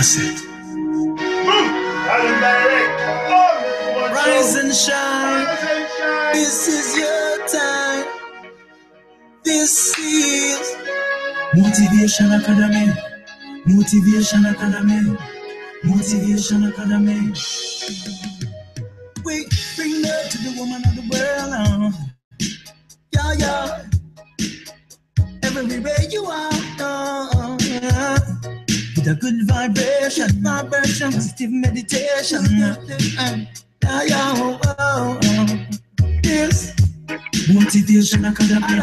Rise and shine. This is your time. This is Motivation Academy. Motivation Academy. Motivation Academy. We bring love to the woman of the world. Yeah, yeah. Everywhere you are. With a good vibration, positive meditation. Yeah, yeah. Yes. Motivation Academy.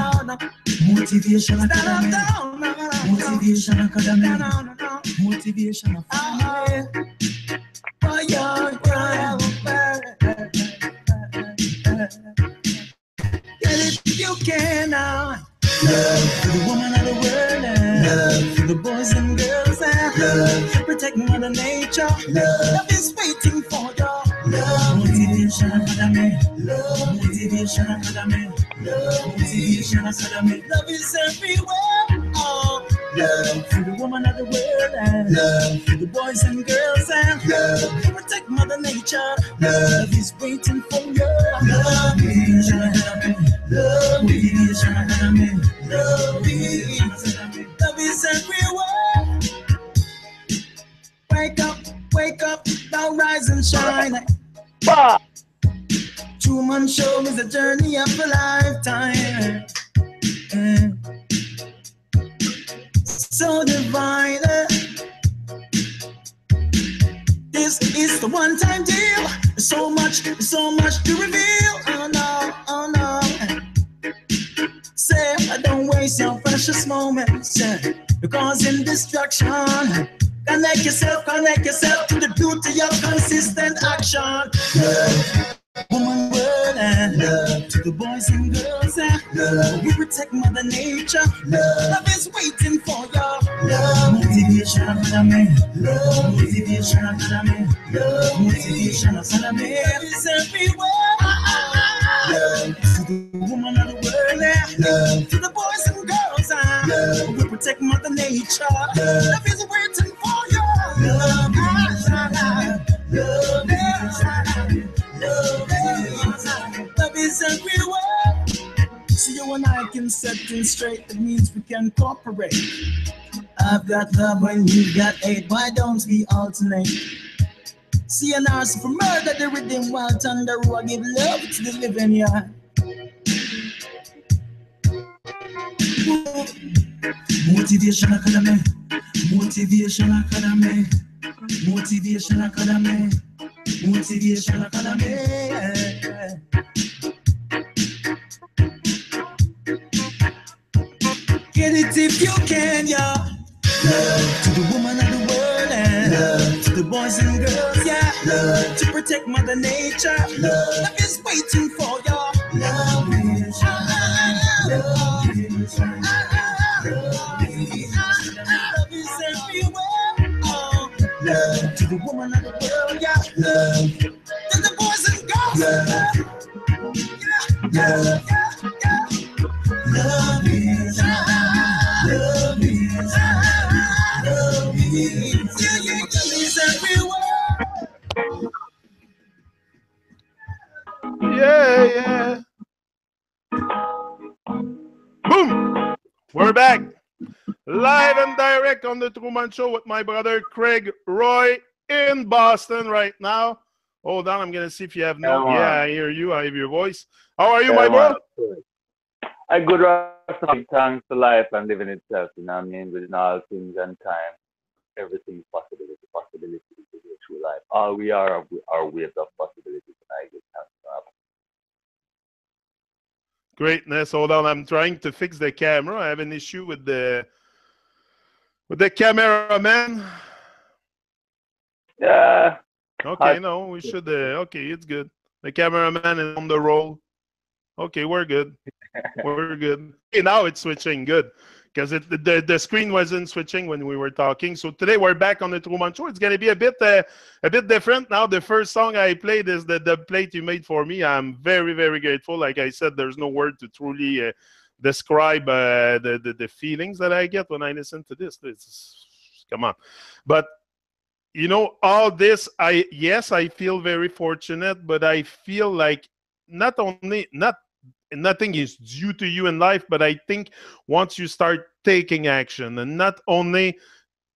Motivation Academy. Motivation Academy. Motivation Academy. Oh, yeah. Get it if you can now. Love for the woman of the world, love for the boys and girls, love to protect Mother Nature. Love is waiting for you. Love Motivation Academy. Love Motivation Academy. Love Motivation Academy. Love is everywhere. Oh, love for the woman of the world, love for the boys and girls, love to protect Mother Nature. Love is waiting for you. Love Motivation Academy. Love Motivation Academy. Love is everywhere. Wake up, now rise and shine. TRU-MON show is a journey of a lifetime. So divine. This is the one-time deal. So much to reveal. Oh no. Say, don't waste your precious moments. You're causing destruction. Connect yourself to the beauty of consistent action. Love, woman world, love to the boys and girls. Love, we protect Mother Nature. Love is waiting for you. Love Motivation Academy. Love Motivation Academy. Love Motivation Academy. Love is everywhere. Love to the woman of the world. Love to the boys and girls. Love, we protect Mother Nature. Love is waiting for you. Love is everywhere. So you and I can set things straight. That means we can cooperate. I've got love when you've got hate. Why don't we alternate? See an arson for murder, the rhythm while thunder. I give love to the living yard. Motivation Academy. Motivation Academy. Motivation Academy. Motivation Academy. Get it if you can, yeah. Love to the woman of the world, love to the boys and girls, yeah. Love to protect Mother Nature. Love is waiting for you. Love is everywhere. Oh, love to the woman of the world, yeah. Love to the boys and girls, yeah. Love is everywhere. Yeah. Boom! We're back. Live and direct on the TRU-MON show with my brother Gregor Roy in Boston right now. Hold on, I'm going to see if you have no... Yeah, I hear you. I hear your voice. How are you, my bro? I good Rasta, thanks to life and living itself, you know what I mean? Within all things and time, everything's possibility to go through life. All we are waves of possibilities, and I give thanks to God. Greatness. Hold on, I'm trying to fix the camera. I have an issue with the cameraman. Yeah. Okay, no, we should. Okay, it's good. The cameraman is on the roll. Okay, we're good. We're good. Okay, now it's switching. Good. Because the screen wasn't switching when we were talking. So today we're back on the TRU-MON show. It's going to be a bit different now. The first song I played is the plate you made for me. I'm very, very grateful. Like I said, there's no word to truly describe the feelings that I get when I listen to this. Come on. But you know, all this, yes, I feel very fortunate, but I feel like nothing is due to you in life, but I think once you start taking action and not only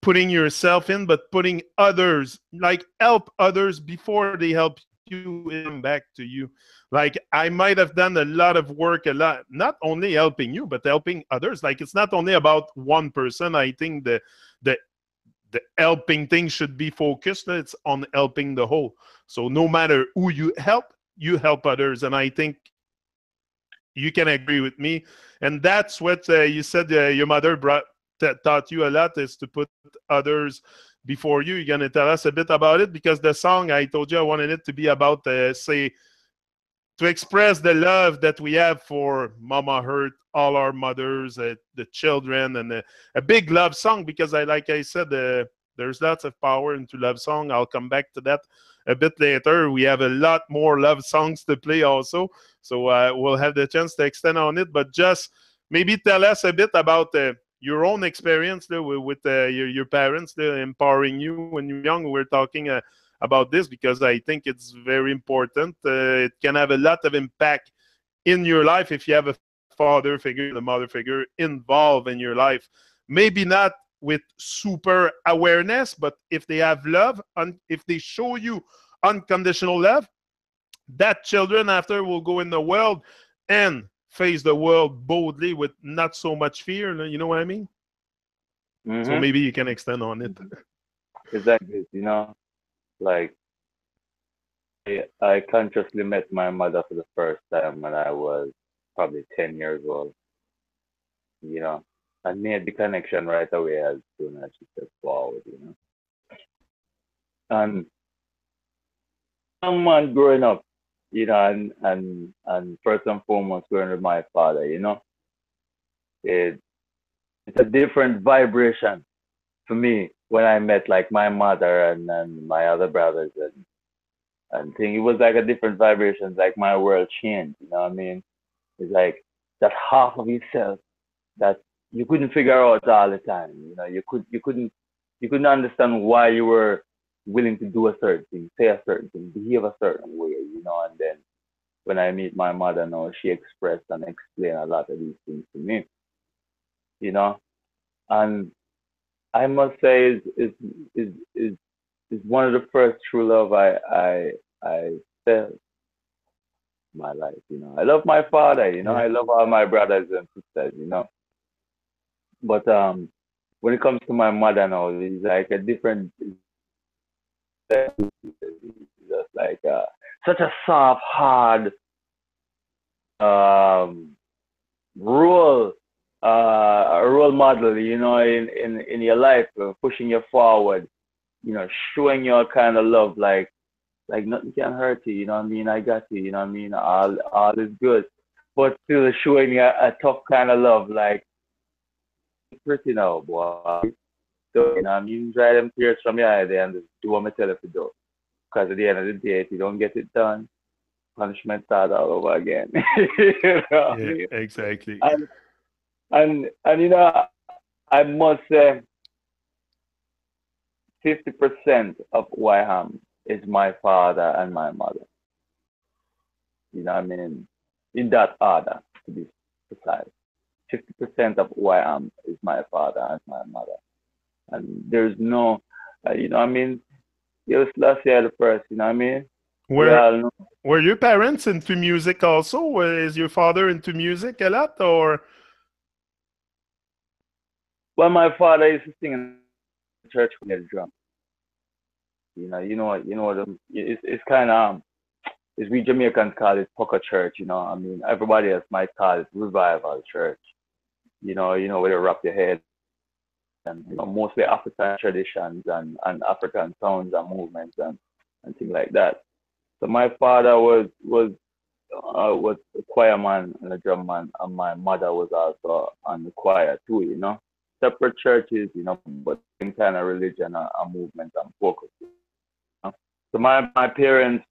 putting yourself in, but putting others, like help others before they help you, it will come back to you. Like I might have done a lot of work, not only helping you, but helping others. Like it's not only about one person. I think the the helping thing should be focused. It's on helping the whole. So no matter who you help others. And I think you can agree with me. And that's what you said your mother taught you a lot, is to put others before you. You're going to tell us a bit about it, because the song, I told you I wanted it to be about, say, to express the love that we have for Mama Earth, all our mothers, the children, and a big love song, because like I said, there's lots of power into love song. I'll come back to that a bit later. We have a lot more love songs to play also, so we'll have the chance to extend on it. But just maybe tell us a bit about your own experience with your parents empowering you when you're young. We're talking about this because I think it's very important. It can have a lot of impact in your life if you have a father figure and a mother figure involved in your life. Maybe not with super awareness, but if they have love and if they show you unconditional love, that children after will go in the world and face the world boldly with not so much fear. You know what I mean? So Mm-hmm. maybe you can extend on it. Exactly. You know, like I consciously met my mother for the first time when I was probably 10 years old. You know, I made the connection right away as soon as she stepped forward. You know, and someone growing up, you know, and first and foremost growing with my father. You know, it it's a different vibration for me when I met like my mother and my other brothers and thing. It was like a different vibration. Like my world changed. You know what I mean? It's like that half of yourself that you couldn't figure out all the time. You know, you couldn't understand why you were willing to do a certain thing, say a certain thing, behave a certain way. You know, and then when I meet my mother now, she expressed and explained a lot of these things to me. You know, and I must say is is is one of the first true love I felt in my life. You know, I love my father. You know, Yeah. I love all my brothers and sisters. You know, but when it comes to my mother now, it's like a different, just like such a soft, hard um, role, a role model. You know, in your life, pushing you forward. You know, showing you a kind of love like nothing can hurt you, you know what I mean? I got you, you know what I mean? All is good. But still showing you a tough kind of love, like pretty now, boy. So, you know what I mean? Dry them tears from your eye there and just do what I tell you to do. Because at the end of the day, if you don't get it done, punishment start all over again. You know what I Yeah, mean? exactly. And and you know, I must say 50% of who I am is my father and my mother. You know what I mean? In that order, to be precise. 50% of who I am is my father and my mother. And there's no, you know what I mean? You're Selassie the first, you know what I mean? We Were all know. were your parents into music also? Is your father into music a lot, or? Well, my father used to sing in the church when he had a drum. You know what, it's kind of, it's we Jamaicans call it poker church, you know. I mean, everybody else might call it revival church. You know where you wrap your head and you know mostly African traditions and African sounds and movements and things like that. So my father was a choir man and a drum man, and my mother was also on the choir too. You know, separate churches, you know, but same kind of religion and movement and focus. You know? So my parents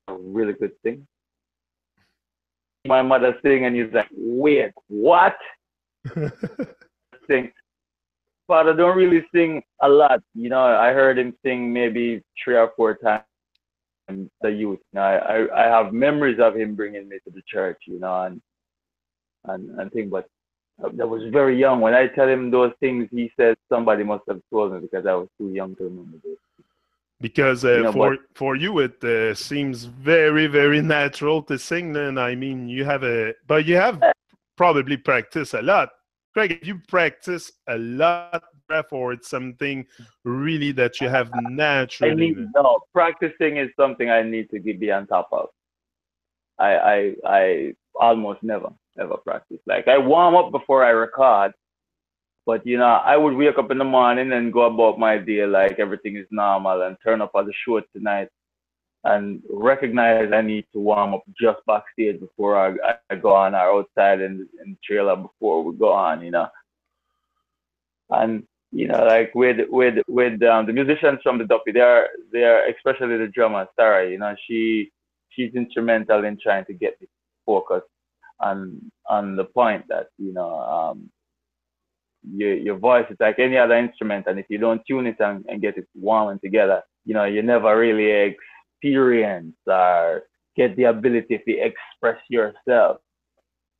are really good thing. My mother sing and he's like, wait, what? Sing. father don't really sing a lot. You know, I heard him sing maybe 3 or 4 times the youth. You know, I have memories of him bringing me to the church, you know, and thing. But I was very young. When I tell him those things, he says somebody must have told me because I was too young to remember this. Because You know, but for you it seems very very natural to sing. Then I mean but you have probably practiced a lot. Craig, if you practice a lot, or it's something really that you have I naturally. need no practicing is something I need to be on top of. I almost never ever practice. Like I warm up before I record, but you know I would wake up in the morning and go about my day like everything is normal and turn up at the show tonight and recognize I need to warm up just backstage before I go on or outside in the trailer before we go on, you know. And you know, like with the musicians from the Duppy, they are especially the drummer Sarah. You know, she's instrumental in trying to get me focused on the point that your voice is like any other instrument, and if you don't tune it and get it warming together, you know, you never really experience or get the ability to express yourself.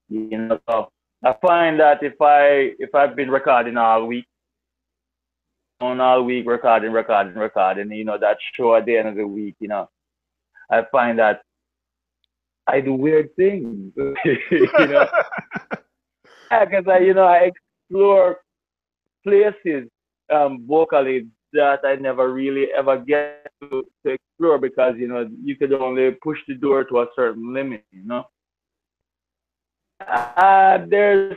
You know, so I find that if I've been recording all week, on all week recording, you know, that show at the end of the week, you know, I find that I do weird things, you know, because I explore places vocally that I never really ever get to explore because you know you could only push the door to a certain limit, you know. There's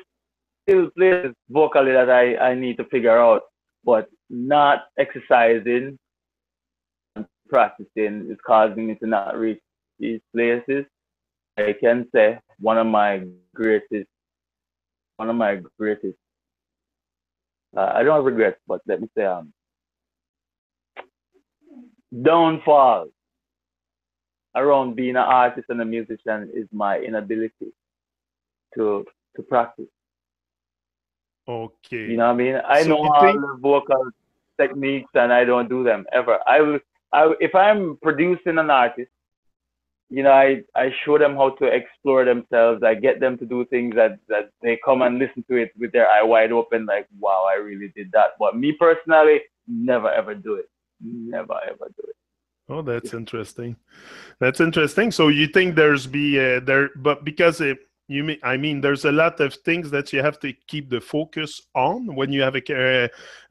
still places vocally that I need to figure out, but not exercising and practicing is causing me to not reach these places. I can say one of my greatest. I don't have regrets, but let me say downfall around being an artist and a musician is my inability to practice. Okay. You know what I mean? I So know you all think the vocal techniques and I don't do them ever. If I'm producing an artist, you know, I show them how to explore themselves. I get them to do things that they come and listen to it with their eye wide open, like, wow, I really did that. But me personally, never ever do it. Never ever do it. Oh, that's interesting. That's interesting. So you think there's be there, but because I mean, there's a lot of things that you have to keep the focus on when you have an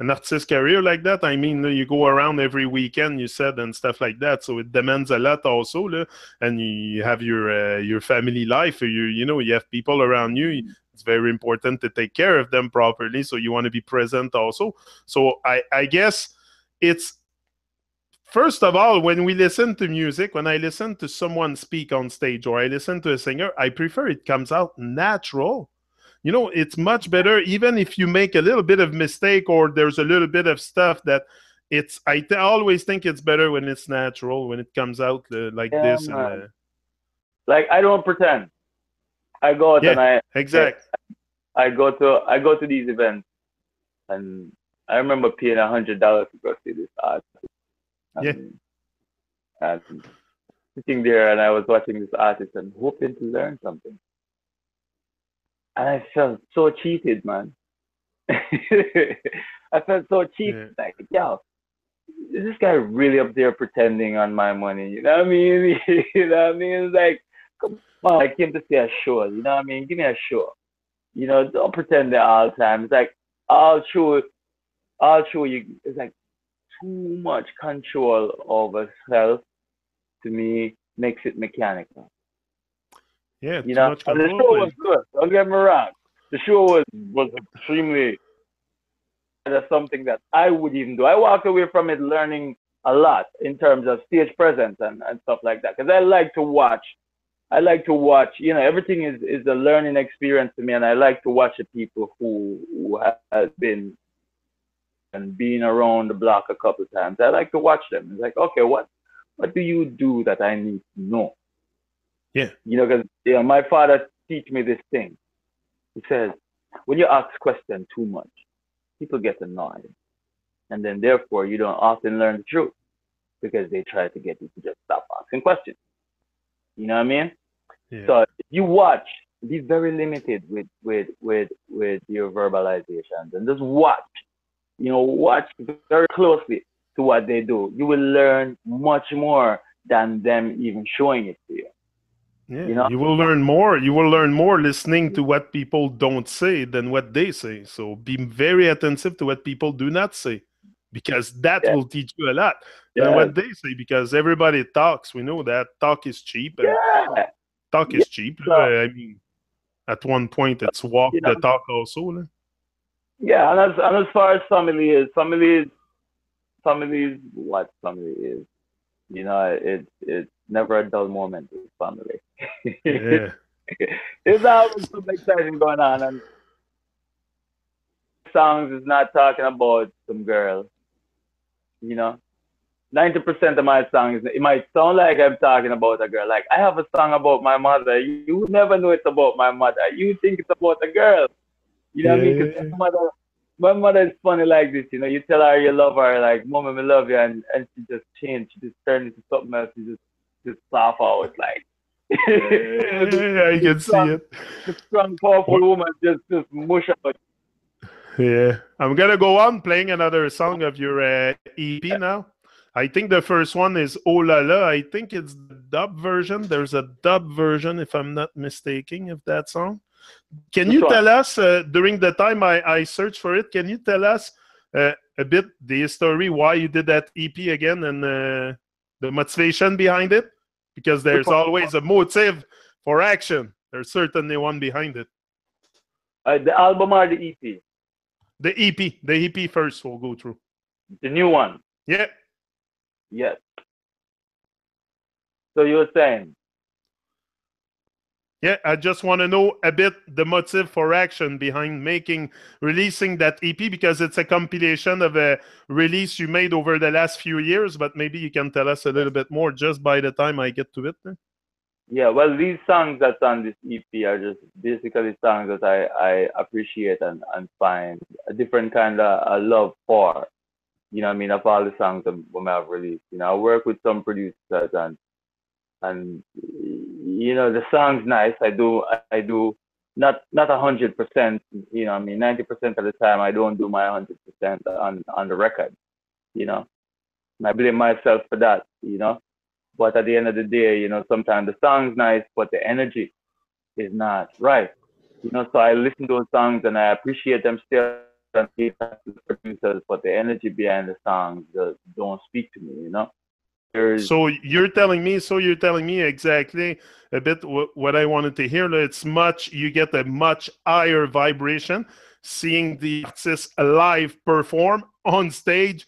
artist career like that. I mean, you go around every weekend, you said, and stuff like that. So it demands a lot also, and you have your family life. You have people around you. It's very important to take care of them properly. So you want to be present also. So I guess it's. First of all, when we listen to music, when I listen to someone speak on stage or I listen to a singer, I prefer it comes out natural. You know, it's much better, even if you make a little bit of mistake or there's a little bit of stuff that always think it's better when it's natural, when it comes out like Yeah, this. And man. Like I don't pretend. I go out and yeah, exactly. I go to these events and I remember paying $100 to go see this artist. Yeah. And sitting there and I was watching this artist and hoping to learn something. And I felt so cheated, man. I felt so cheated. Yeah. Like, yo, is this guy really up there pretending on my money? You know what I mean? You know what I mean? It's like, come on, I came to see a show. You know what I mean? Give me a show. You know, don't pretend there all the time. It's like, I'll show you. It's like too much control over self to me makes it mechanical. Yeah, You too know, much and the control. show was good. Don't get me wrong. The show was extremely. That's something that I would even do. I walked away from it learning a lot in terms of stage presence and stuff like that. Because I like to watch. You know, everything is a learning experience to me, and I like to watch the people who have been and been around the block a couple of times. I like to watch them. It's like, okay, what do you do that I need to know? Yeah. You know, because my father teach me this thing. He says, when you ask question too much, people get annoyed. And then therefore you don't often learn the truth because they try to get you to just stop asking questions. You know what I mean? Yeah. So if you watch, be very limited with your verbalizations and just watch. Watch very closely to what they do. You will learn much more than them even showing it to you. Yeah, you will learn more. You will learn more listening to what people don't say than what they say. So be very attentive to what people do not say, because that will teach you a lot than what they say. Because everybody talks. We know that talk is cheap. Talk is cheap. So, I mean, at one point, it's walk the talk also. Yeah, and as far as family is what family is. It's never a dull moment with family. Yeah. There's always something exciting going on, and songs is not talking about some girl. 90% of my songs, it might sound like I'm talking about a girl. Like I have a song about my mother. You would never know it's about my mother. You think it's about a girl. You know what I mean? Because my mother is funny like this. You tell her you love her, like, "Mom, I love you," and she just changed. She just turned into something else. She just laugh out like. I can see it. The strong, powerful woman just mush out. Yeah, I'm gonna go on playing another song of your EP now. I think the first one is "Oh La La." I think it's the dub version. There's a dub version, if I'm not mistaken, of that song. Can you tell us, during the time I searched for it, can you tell us a bit the story, why you did that EP again, and the motivation behind it? Because there's always a motive for action. There's certainly one behind it. The album or the EP? The EP. The EP first we'll go through. The new one? Yeah. Yes. So you were saying? Yeah, I just want to know a bit the motive for action behind releasing that EP, because it's a compilation of a release you made over the last few years, but maybe you can tell us a little bit more just by the time I get to it. Yeah, well, these songs that's on this EP are just basically songs that I appreciate and find a different kind of love for. You know what I mean? Of all the songs that we have released. I work with some producers and the song's nice. I do not 100%. 90% of the time I don't do my 100% on the record. And I blame myself for that. But at the end of the day, sometimes the song's nice, but the energy is not right. So I listen to those songs and I appreciate them still and the producers, but the energy behind the songs don't speak to me. So you're telling me exactly a bit what I wanted to hear. You get a much higher vibration seeing the artist live perform on stage,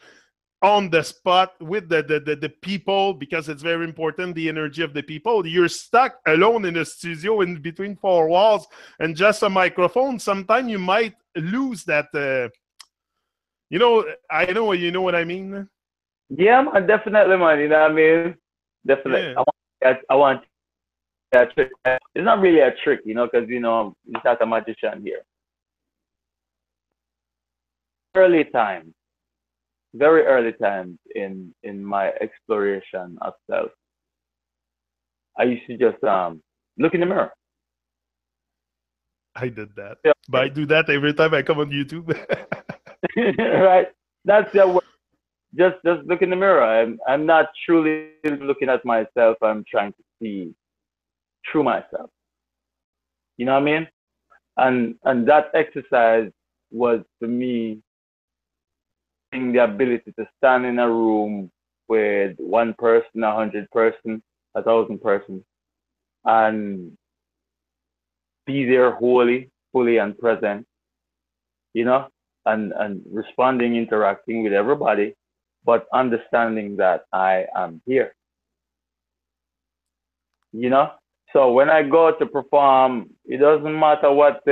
on the spot with the people, because it's very important, the energy of the people. You're stuck alone in a studio in between four walls and just a microphone. Sometimes you might lose that. I know what I mean. Yeah, man, definitely, man. You know what I mean? Definitely. Yeah. I want that trick. It's not really a trick, because it's not a magician here. Very early times in my exploration of self, I used to just look in the mirror. I did that, but I do that every time I come on YouTube. Right? That's the word. Just look in the mirror. I'm not truly looking at myself. I'm trying to see through myself. You know what I mean? And that exercise was, for me, the ability to stand in a room with one person, 100 person, 1,000 person, and be there wholly, fully and present, and responding, interacting with everybody, but understanding that I am here. So when I go to perform, it doesn't matter what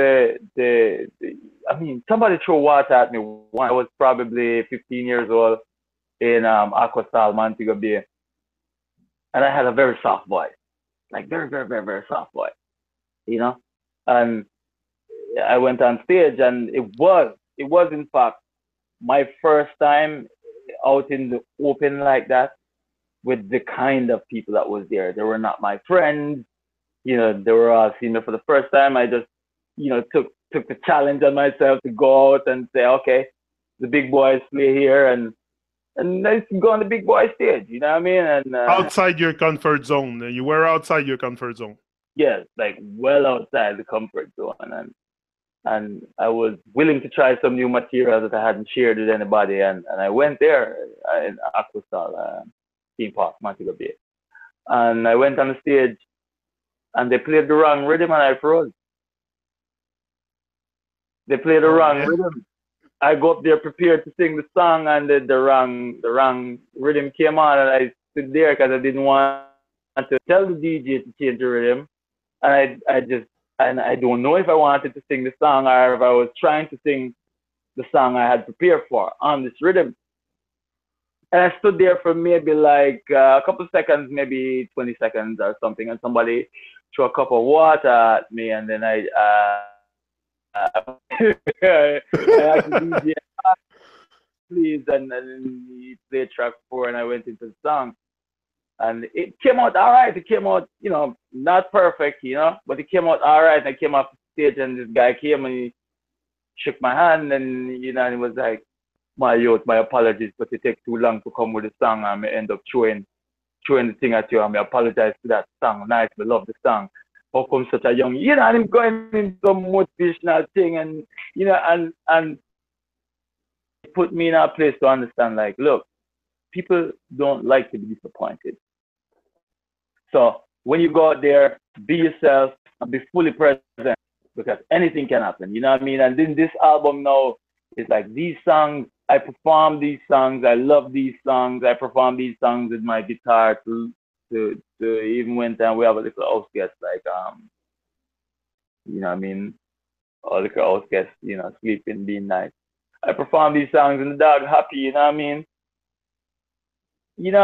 somebody threw water at me when I was probably 15 years old in Aquasal, Montego Bay. And I had a very soft voice, like very, very, very, very soft voice, And I went on stage, and it was in fact my first time out in the open like that with the kind of people that was there. They were not my friends. They were all seeing me for the first time. I just, took the challenge on myself to go out and say, okay, the big boys play here, and let's go on the big boy stage. You know what I mean? And outside your comfort zone. You were outside your comfort zone. yes, like well outside the comfort zone, and I was willing to try some new material that I hadn't shared with anybody, and I went there in Aquastal theme park, Montego Bay, and I went on the stage, and they played the wrong rhythm, and I froze. They played the wrong rhythm. I go up there prepared to sing the song, and the wrong rhythm came on, and I stood there because I didn't want to tell the DJ to change the rhythm, and I don't know if I wanted to sing the song or if I was trying to sing the song I had prepared for on this rhythm. And I stood there for maybe like a couple seconds, maybe 20 seconds or something, and somebody threw a cup of water at me, and then I asked the DJ, please, and he played track 4, and I went into the song. And it came out all right. It came out, not perfect, but it came out all right. And I came off the stage, and this guy came and he shook my hand, and and he was like, my youth, my apologies, but it takes too long to come with the song, and I end up throwing the thing at you, and I apologize for that song. Nice, we love the song. How come such a young, and I'm going into some motivational thing, and and it put me in a place to understand, like, look, people don't like to be disappointed. So when you go out there, be yourself and be fully present, because anything can happen. You know what I mean? And then this album now is like these songs. I perform these songs. I love these songs. I perform these songs with my guitar to even when time we have a little house guest, like you know what I mean, or little house guest, sleeping, being nice. I perform these songs and the dog happy. You know what I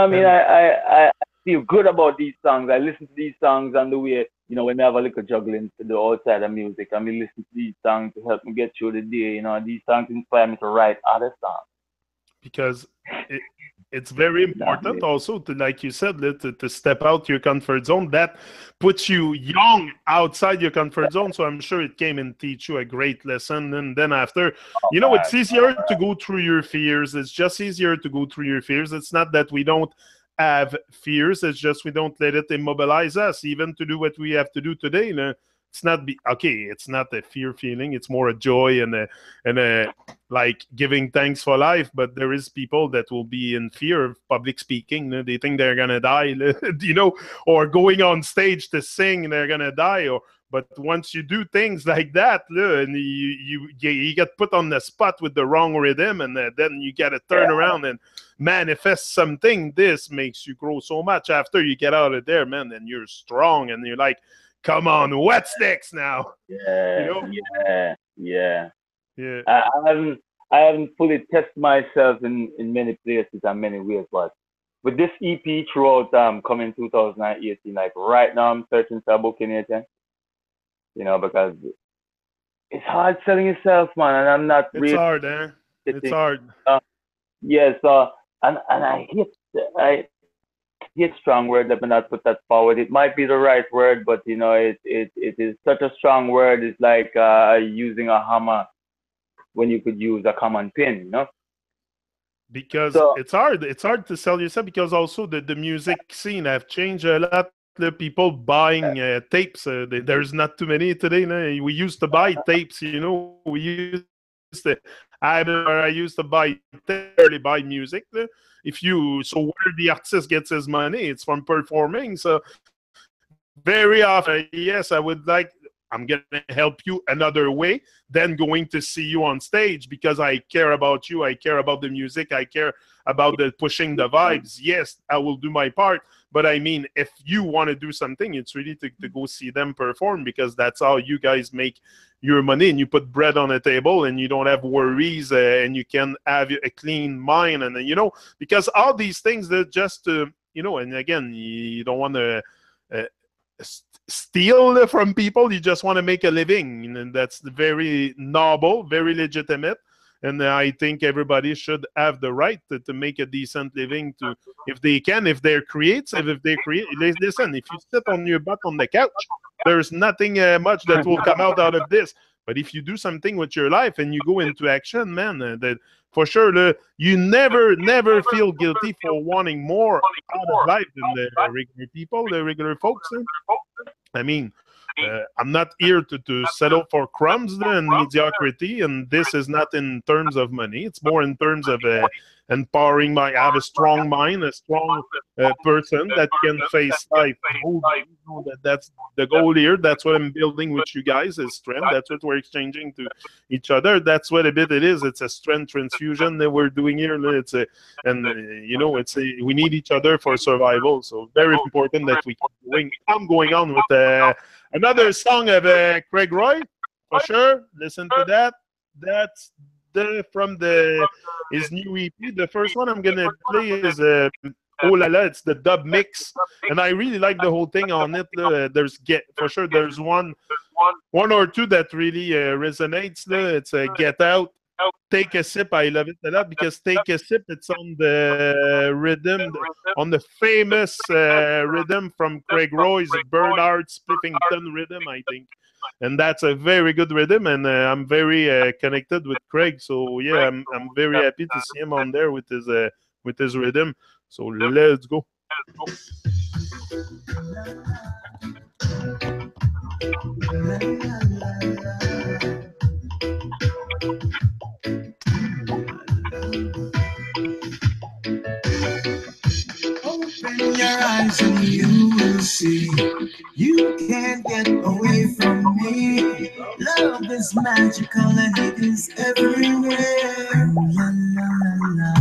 mean? I feel good about these songs. I listen to these songs on the way, when I have a little juggling to do outside of music. I mean, listen to these songs to help me get through the day. These songs inspire me to write other songs. Because it's very important also to, like you said, to step out your comfort zone. That puts you young outside your comfort zone. So I'm sure it came and teach you a great lesson. And then after, it's easier to go through your fears. It's just easier to go through your fears. It's not that we don't have fears. It's just we don't let it immobilize us, even to do what we have to do today. It's not it's not a fear feeling. It's more a joy and a like giving thanks for life. But there is people that will be in fear of public speaking. They think they're gonna die, or going on stage to sing, they're gonna die. But once you do things like that, and you get put on the spot with the wrong rhythm, and then you got to turn around and manifest something. This makes you grow so much after you get out of there, man. And you're strong, and you're like, come on, wet sticks now. Yeah. I haven't fully tested myself in many places and many ways, but with this EP throughout coming 2018, like right now I'm searching for a booking agent. Because it's hard selling yourself, man, and I'm not really. It's hard, eh? It's hard. Yeah, so and I hate strong word. Let me not put that forward. It might be the right word, but it is such a strong word. It's like using a hammer when you could use a common pin, Because it's hard. It's hard to sell yourself, because also the music scene have changed a lot. The people buying tapes, there's not too many today. No? We used to buy tapes, we used to, I used to buy music. So where the artist gets his money, it's from performing. So very often, yes, I'm going to help you another way than going to see you on stage, because I care about you. I care about the music. I care about pushing the vibes. Yes, I will do my part. But I mean, if you want to do something, it's really to go see them perform, because that's how you guys make your money, and you put bread on the table, and you don't have worries, and you can have a clean mind. And, because all these things that just, and again, you don't want to steal from people. You just want to make a living, and that's very noble, very legitimate. And I think everybody should have the right to make a decent living, to if they can, if they're creative, if they create. Listen, if you sit on your butt on the couch, there's nothing much that will come out of this. But if you do something with your life and you go into action, man, that for sure, you never feel guilty for wanting more out of life than the regular people, the regular folks. I mean, I'm not here to settle for crumbs and mediocrity, and this is not in terms of money. It's more in terms of empowering I have a strong mind, a strong person that can face life. That's the goal here. That's what I'm building with you guys, is strength. That's what we're exchanging to each other. That's what a bit it is. It's a strength transfusion that we're doing here. It's we need each other for survival. So very important that we keep going. I'm going on with another song of Gregor Roy, for sure. Listen to that. That's from his new EP. The first one I'm gonna play is Oh La La. It's the dub mix, and I really like the whole thing on it. There's one or two that really resonates. It's Get Out. Take a Sip. I love it a lot because Take a Sip, it's on the rhythm, on the famous rhythm from Craig Roy's Bernard Spliffington rhythm, I think. And that's a very good rhythm, and I'm very connected with Craig. So yeah, I'm very happy to see him on there with his rhythm. So let's go. Open your eyes and you will see you can't get away from me. Love is magical and it is everywhere. La, la, la, la.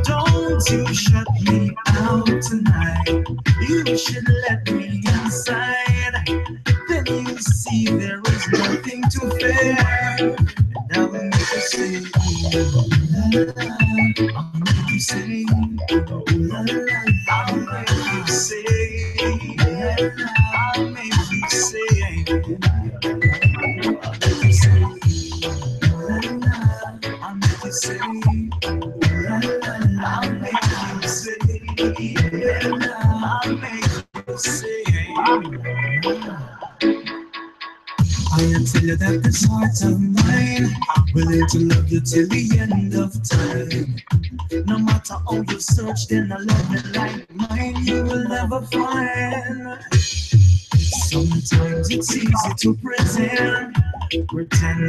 Don't you shut me out tonight. You should let me inside. Then you see there is nothing to fear. And I will make you say, oh, la, la, la. I'll make you say, oh, la, la, la. I'll make you say, la, la. I'll make you say, I'll make you say, la, la. I'll make you say, la, la. I'll make you say, la, la. I'll make you say. I'll tell you that this heart of mine, willing to love you till the end of time. No matter how you search, then a love like mine you will never find. Sometimes it's easy to pretend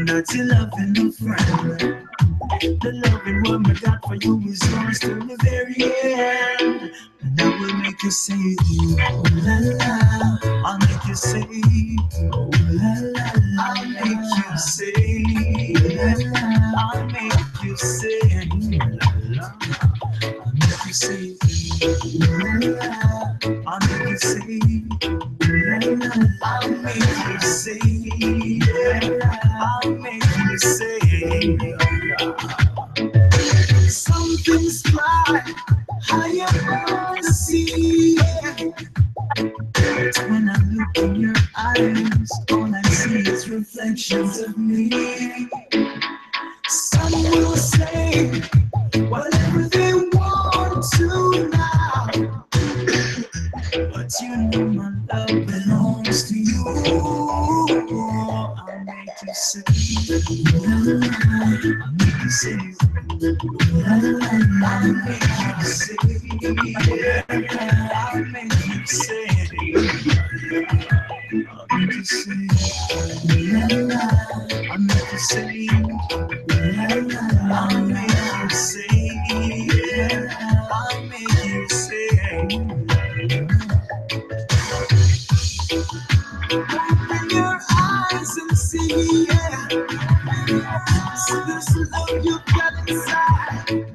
that you're loving a friend. The loving one I got for you is yours to the very end. And I will make you say, oh la la. I'll make you say, oh la la. I'll make you say, la la. I'll make you say, la la. I'll make you say, la la. I'll make you say, la la. I'll make you say, la la. I'll make you say, la la. Something fly higher on the sea. But when I look in your eyes, all I see is reflections of me. Some will say whatever they want to now, but you know my love belongs to you. I'll make you say, I'll make you say, I'll make you say, I'll make you say, I'll make you say, I'll make you say, I'll make you say, I'll make you say. Open your eyes and see, yeah. See this love you got inside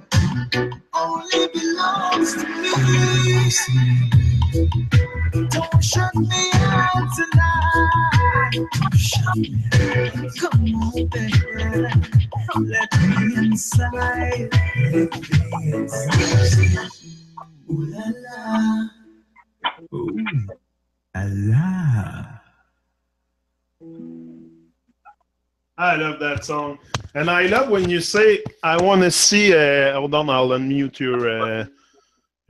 only belongs to me. Don't shut me out tonight. Shut me out. Come on, baby. Let me inside. Let me inside. Ooh la la. Ooh la. Allah. I love that song. And I love when you say, I want to see, hold on, I'll unmute your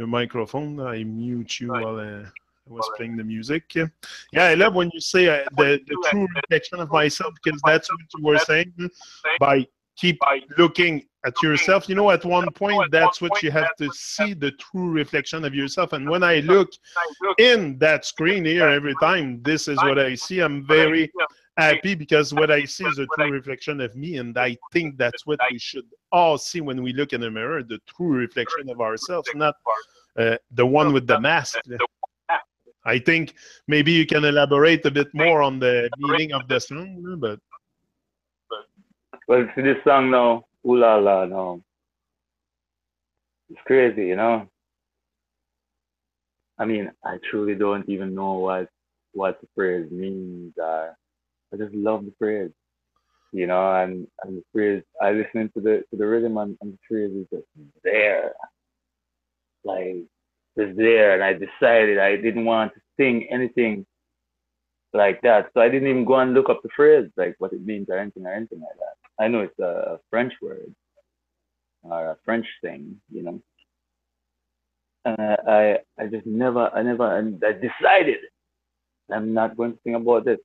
microphone. I mute you while I was playing the music. Yeah, I love when you say the true reflection of myself, because that's what you were saying, by keep looking at yourself. You know, at one point, that's what you have to see, the true reflection of yourself. And when I look in that screen here every time, this is what I see. I'm very happy because what I see is a true reflection of me, and I think that's what we should all see when we look in the mirror, the true reflection of ourselves, not the one with the mask. I think maybe you can elaborate a bit more on the meaning of the song, but... Well, see this song now, ooh la la, no. It's crazy, you know? I mean, I truly don't even know what the phrase means. I just love the phrase, you know, and the phrase, I listen to the rhythm, and the phrase is just there. Like, it's there, and I decided I didn't want to sing anything like that. So I didn't even go and look up the phrase, like what it means or anything like that. I know it's a French word or a French thing, you know. And I decided I'm not going to sing about this.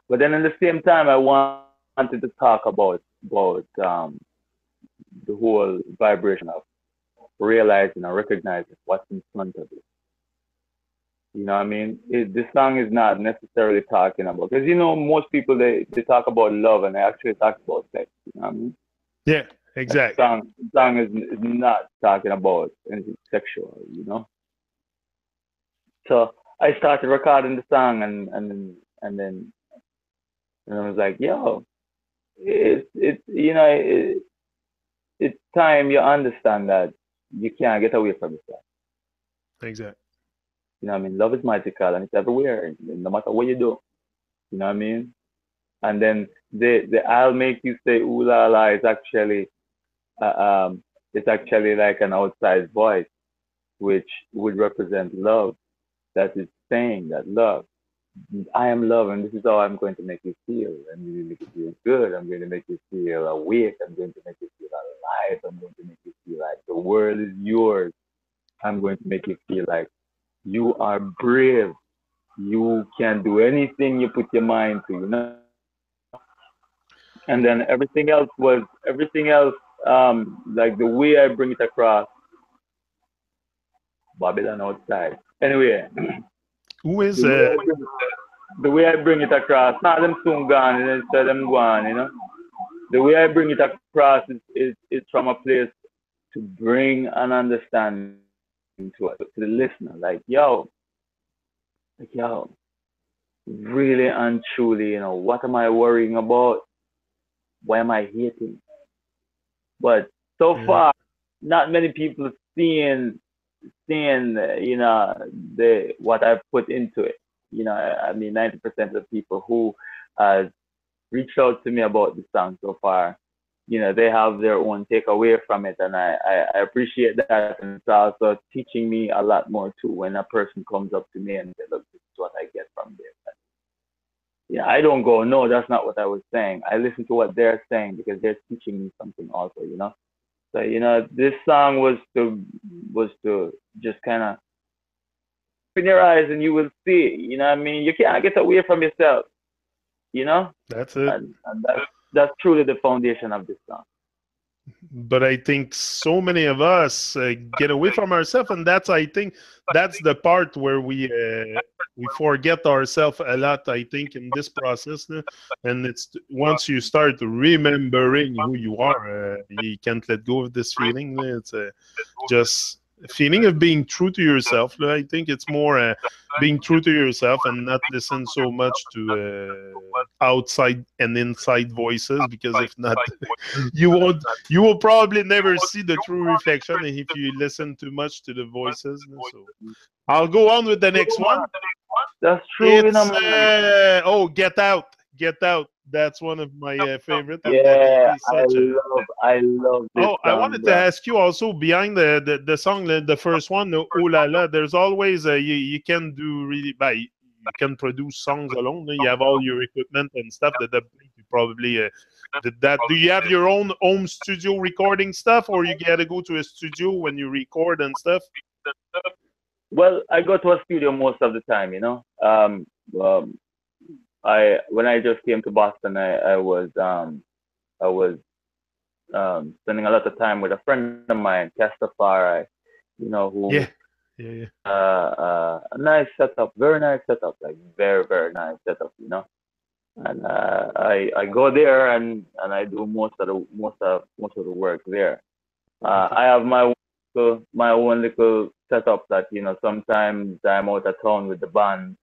But then at the same time, I wanted to talk about the whole vibration of realizing or recognizing what's in front of you. You know what I mean? This song is not necessarily talking about, because, you know, most people, they talk about love and they actually talk about sex. You know what I mean? Yeah, exactly. The song is not talking about anything sexual, you know? So I started recording the song, and then I was like, yo, it's time you understand that you can't get away from yourself. Exactly. You know what I mean? Love is magical and it's everywhere, no matter what you do. You know what I mean? And then the I'll make you say ooh la la is actually it's actually like an outside voice, which would represent love. That is saying that love. I am love, and this is how I'm going to make you feel. I'm going to make you feel good. I'm going to make you feel awake. I'm going to make you feel alive. I'm going to make you feel like the world is yours. I'm going to make you feel like you are brave. You can do anything you put your mind to, you know. And then everything else, like the way I bring it across, Babylon outside. Anyway, who is the way I bring it across, not them soon gone, and then say them gone, you know. The way I bring it across is from a place to bring an understanding to the listener. Like yo, really and truly, you know, what am I worrying about? Why am I hating? But so far, not many people seeing you know, what I've put into it. You know, I mean, 90% of the people who reached out to me about the song so far, you know, they have their own takeaway from it, and I appreciate that. And it's also teaching me a lot more too when a person comes up to me and says, "Look, this is what I get from this." And, yeah, I don't go, "No, that's not what I was saying." I listen to what they're saying because they're teaching me something also, you know. So, you know, this song was to just kind of open your eyes and you will see. You know what I mean? You can't get away from yourself. You know? That's it. And that's truly the foundation of this song. But I think so many of us get away from ourselves, and I think that's the part where we forget ourselves a lot, I think, in this process. And it's once you start remembering who you are, you can't let go of this feeling. It's just a feeling of being true to yourself. I think it's more being true to yourself and not listen so much to outside and inside voices, because if not, you will probably never see the true reflection if you listen too much to the voices. So I'll go on with the next one. That's true. It's Get Out. That's one of my favorite. Yeah, I love this song, I wanted to ask you also, behind the song, the first one, "Oh La La," there's always you can do really, can produce songs alone. You have all your equipment and stuff. The dub plate, you probably did that. Do you have your own home studio recording stuff, or you gotta go to a studio when you record and stuff? Well, I go to a studio most of the time, you know. When I just came to Boston, I was spending a lot of time with a friend of mine, Castafari, you know, who a nice setup, very nice setup, like very, very nice setup, you know. And I go there and I do most of the work there. I have my own little setup that, you know, sometimes I'm out of town with the band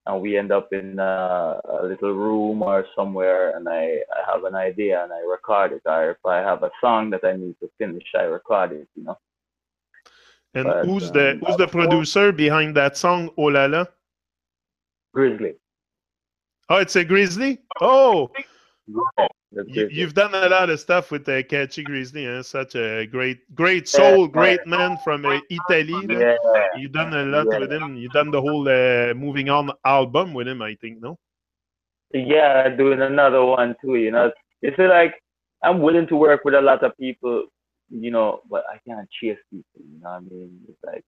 and we end up in a little room or somewhere, and I have an idea and I record it. Or if I have a song that I need to finish, I record it, you know. And but, who's the producer behind that song, Oh La La? Grizzly. Oh, it's a Grizzly? Oh! Yeah, you've done a lot of stuff with Catchy Grizzly, huh? Such a great soul, great man from Italy. Yeah. You've done a lot with him. You've done the whole Moving On album with him, I think, no? Yeah, doing another one too, you know. It's like I'm willing to work with a lot of people, you know, but I can't chase people, you know what I mean? It's like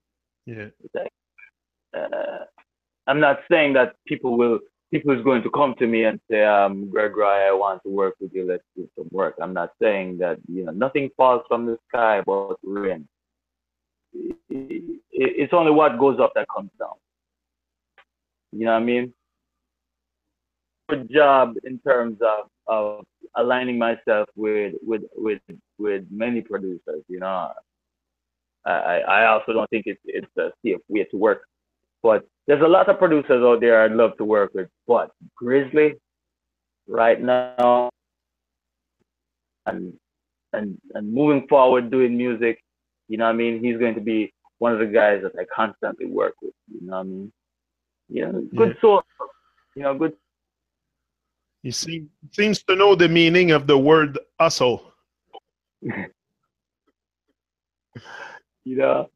I'm not saying that people is going to come to me and say, Gregor Roy, I want to work with you, let's do some work. I'm not saying that, you know, nothing falls from the sky but rain. It's only what goes up that comes down. You know what I mean? Good job in terms of aligning myself with many producers, you know. I also don't think it's a safe way to work. But there's a lot of producers out there I'd love to work with. But Grizzly, right now, and moving forward doing music, you know what I mean? He's going to be one of the guys that I constantly work with. You know what I mean? You know, good soul. You know, good. He seems to know the meaning of the word hustle. You know.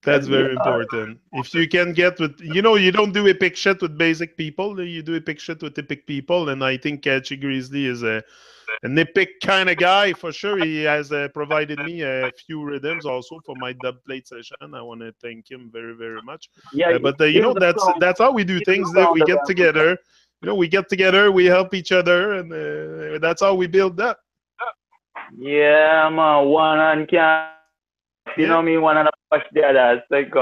That's very important. If you can get with, you know, you don't do epic shit with basic people. You do epic shit with epic people. And I think Catchy Grizzly is an epic kind of guy for sure. He has provided me a few rhythms also for my dub plate session. I want to thank him very, very much. Yeah, but you know, that's how we do things. We get together. You know, we get together, we help each other, and that's how we build up. Yeah, man. One hand can't. You know me, one and a push the other. Like,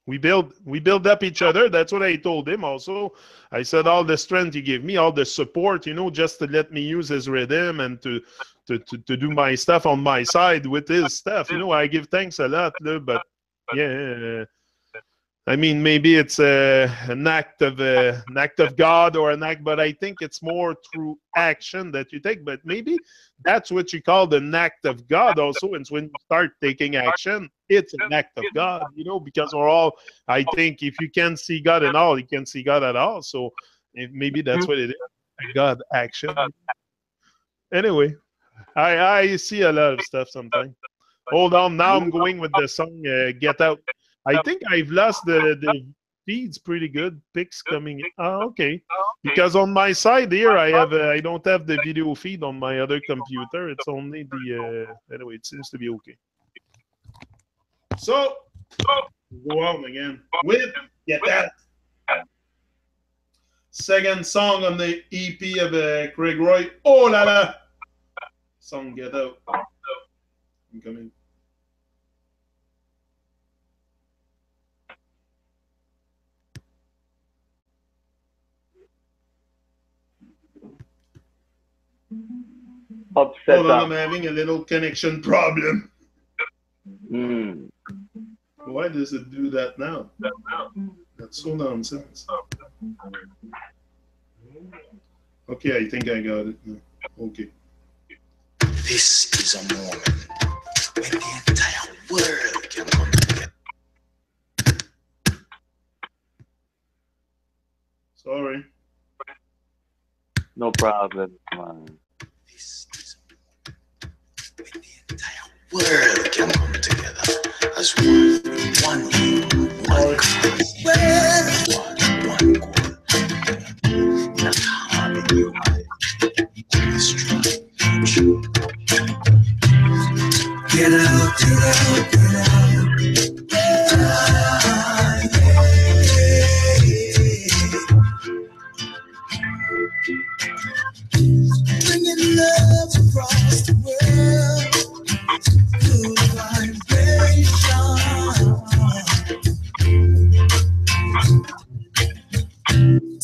we build up each other. That's what I told him also. I said all the strength you give me, all the support, you know, just to let me use his rhythm and to do my stuff on my side with his stuff. You know, I give thanks a lot, but yeah. I mean, maybe it's an act of God or an act, but I think it's more through action that you take. But maybe that's what you call an act of God also. And when you start taking action, it's an act of God, you know, because we're all, I think if you can see God in all, you can see God at all. So maybe that's what it is, a God action. Anyway, I see a lot of stuff sometimes. Hold on, now I'm going with the song Get Out. I think I've lost the feeds pretty good. Pics coming in. Oh, okay. Because on my side here, I don't have the video feed on my other computer. It's only the anyway. It seems to be okay. So go on again with Get Out. Second song on the EP of Gregor Roy. Oh la la. Song Get Out. I'm coming. Upset. Hold on, I'm having a little connection problem. Why does it do that now? That's so nonsense. Okay, I think I got it now. Okay. This is a moment when the entire world can come together. Sorry. No problem, man. This is a moment when the entire world can come together as one aim, one cause.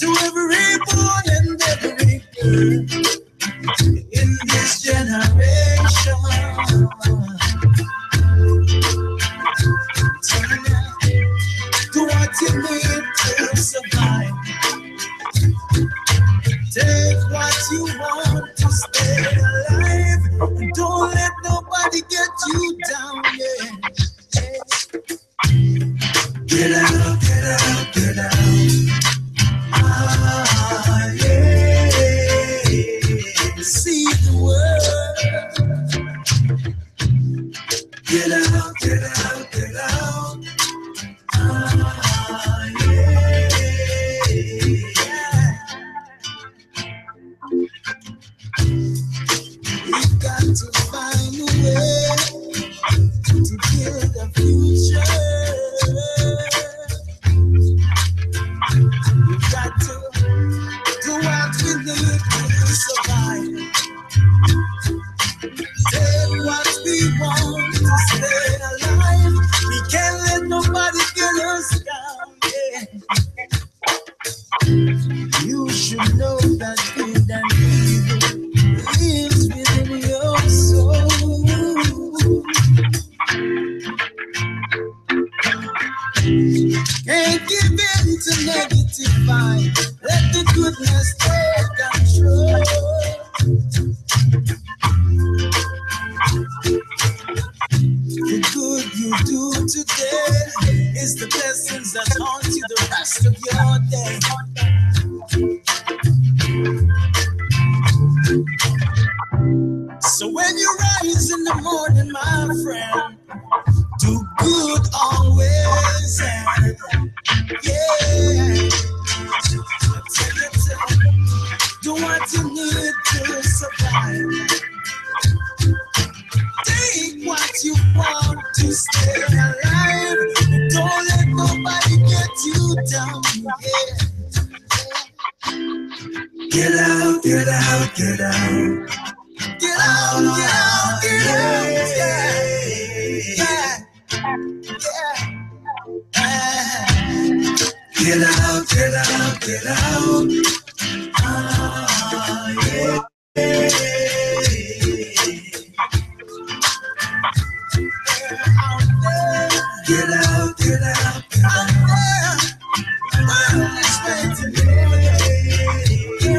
to every boy and every girl in this generation. Turn out, do what you need to survive. Take what you want to stay alive. Don't let nobody get you down, yeah. Get out, get out, get out. Ah, yeah. See the world. Get out, get out, get out. Ah, yeah. We've got to find a way to build a future. We've got to do what we need to survive. Take what we want to stay alive. We can't let nobody get us down. Yeah. You should know that good and evil lives within your soul. Can't give in to negative vibes. Let the goodness take control. The good you do today is the blessings that haunt you the rest of your day. So when you rise in the morning, my friend, do good always. And yeah, I tell you to do what you need to survive. Take what you want to stay alive. Don't let nobody get you down. Yeah. Get out, get out, get out. Get out, get out, get out. Yeah. Yeah. Yeah. Get out, get out, get out. Ah, yeah. Get out, get out, get out. It's waiting for you.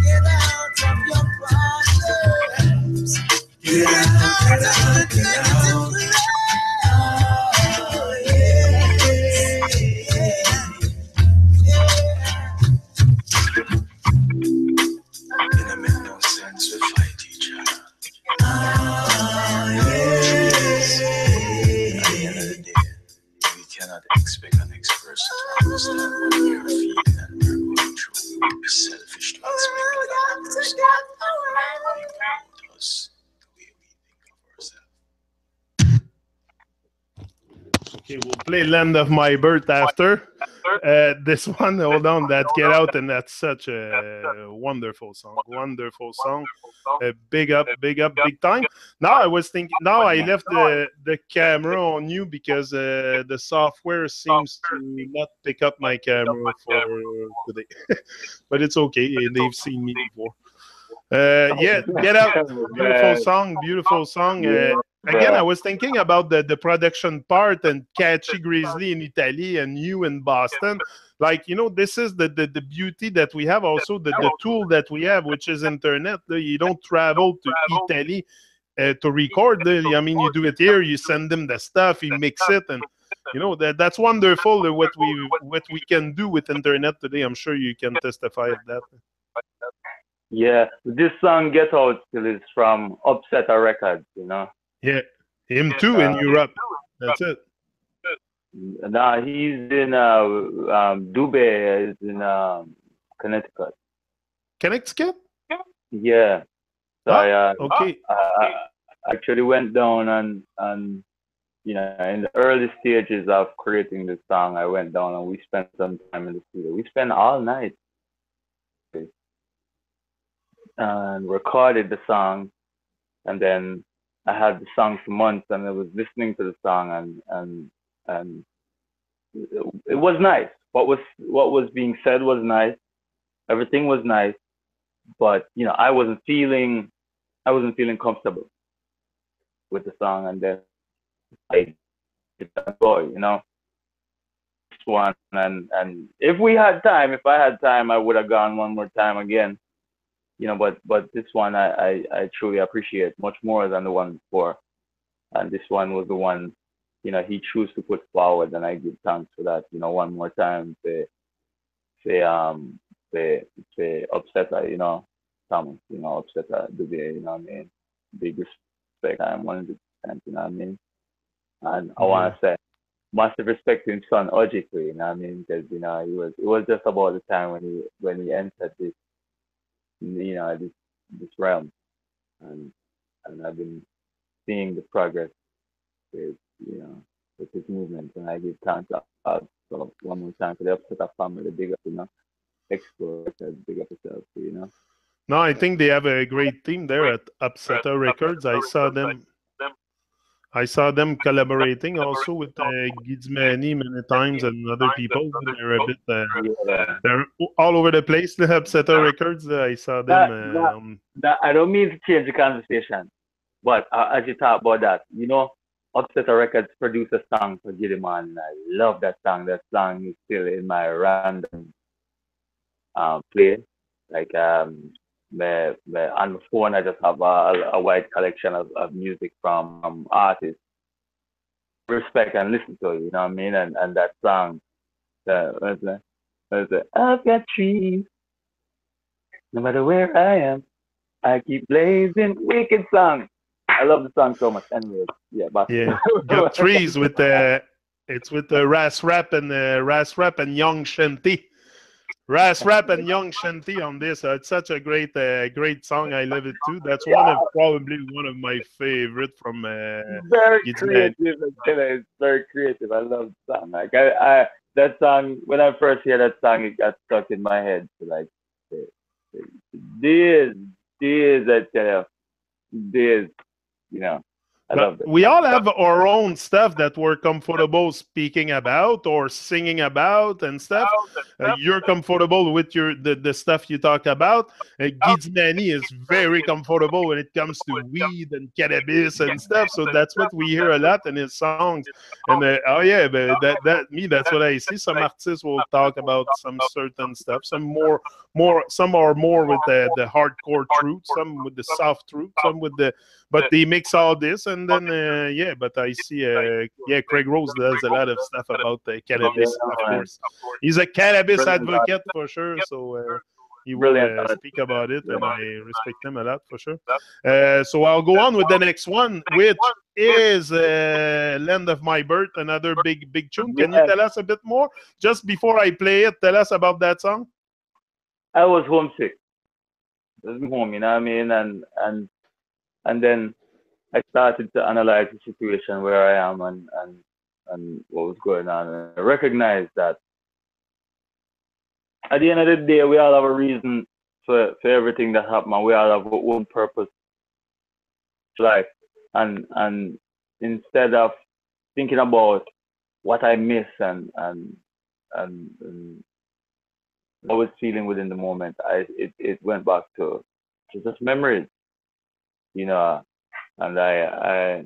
Get out of your problems. Get out of the negative place. Oh, yeah. It don't make no sense to fight each other. At the end of the day, we cannot expect the next person to understand what we are feeling and we're going through. We would be selfish to expect another person to think about us the way we think of ourselves. Okay, we'll play Land of My Birth after. This one, hold on, that Get Out, and that's such a wonderful song. Wonderful song. Big up, big time. Now I was thinking, now I left the camera on you because the software seems to not pick up my camera for today. But it's okay, they've seen me before. Yeah, Get Out, beautiful song, beautiful song. Again, I was thinking about the production part and Catchy Grizzly in Italy and you in Boston. Like, you know, this is the beauty that we have, also the tool that we have, which is internet. You don't travel to Italy to record. I mean, you do it here, you send them the stuff, you mix it, and you know that's wonderful what we can do with internet today. I'm sure you can testify of that. Yeah, this song Get Out still is from Upsetter Records, you know. Yeah, him too in Europe. That's it. Nah, he's in Dubai, is in Connecticut. Connecticut? Yeah. So okay. I actually went down and you know, in the early stages of creating this song, I went down and we spent some time in the studio. We spent all night and recorded the song, and then I had the song for months, and I was listening to the song, and it was nice what was being said was nice. Everything was nice, but I wasn't feeling comfortable with the song, and then I did that go, this one, and if I had time, I would have gone one more time again, but this one I truly appreciate much more than the one before, and this one was the one, he chose to put forward, and I give thanks for that, one more time, say say say upsetter, Thomas, upsetter Dubé, what I mean, big respect, I'm 100%, you know what I mean, and I want Yeah. to say massive respect to his son Oji too, you know what I mean, because it was just about the time when he entered this realm, and I've been seeing the progress with you know with his movement, and I give thanks so one more time for the upset of family, big up, explore records, big up yourself. No, I think they have a great team there at Upsetter Records. I saw them collaborating also with Gizmani many times and other people. They're a bit Yeah. they're all over the place. The Upsetter Records. I saw them. That, that, I don't mean to change the conversation, but as you talk about that, Upset Records produced a song for Gideon, and I love that song. That song is still in my random play. Like on the phone, I just have a wide collection of music from artists. Respect and listen to it, you know what I mean? And that song, I've got trees, no matter where I am, I keep blazing. Wicked song. I love the song so much. Anyways, yeah, but Yeah, got trees with it's with the Ras Rap and Young Shanty. Ras Rap and Young Shanty on this. It's such a great song. I love it too. That's probably one of my favorite from very Gizman. creative. It's very creative. I love the song. Like I that song, when I first hear that song, it got stuck in my head. So like this, I tell you, this, I love But it. we all have our own stuff that we're comfortable speaking about or singing about and stuff. You're comfortable with the stuff you talk about. Gizmani is very comfortable when it comes to weed and cannabis and stuff. So that's what we hear a lot in his songs. And oh yeah, but that's what I see. Some artists will talk about some certain stuff. Some are more with the hardcore truth. Some with the soft truth. Some with the but they mix all this, and then but I see Craig Rose does a lot of stuff about cannabis, of Yeah, course. He's a cannabis brilliant, advocate for sure, so he will brilliant. speak about it, Yeah. and I respect him a lot for sure. So I'll go on with the next one, which is Land of My Birth, another big tune. Can you Yes, tell us a bit more? Just before I play it, tell us about that song. I was homesick. I was home, you know what I mean? And then I started to analyze the situation where I am and what was going on. And I recognized that at the end of the day, we all have a reason for everything that happened. We all have our own purpose in life. And instead of thinking about what I miss and I was feeling within the moment, it went back to just memories, you know. And I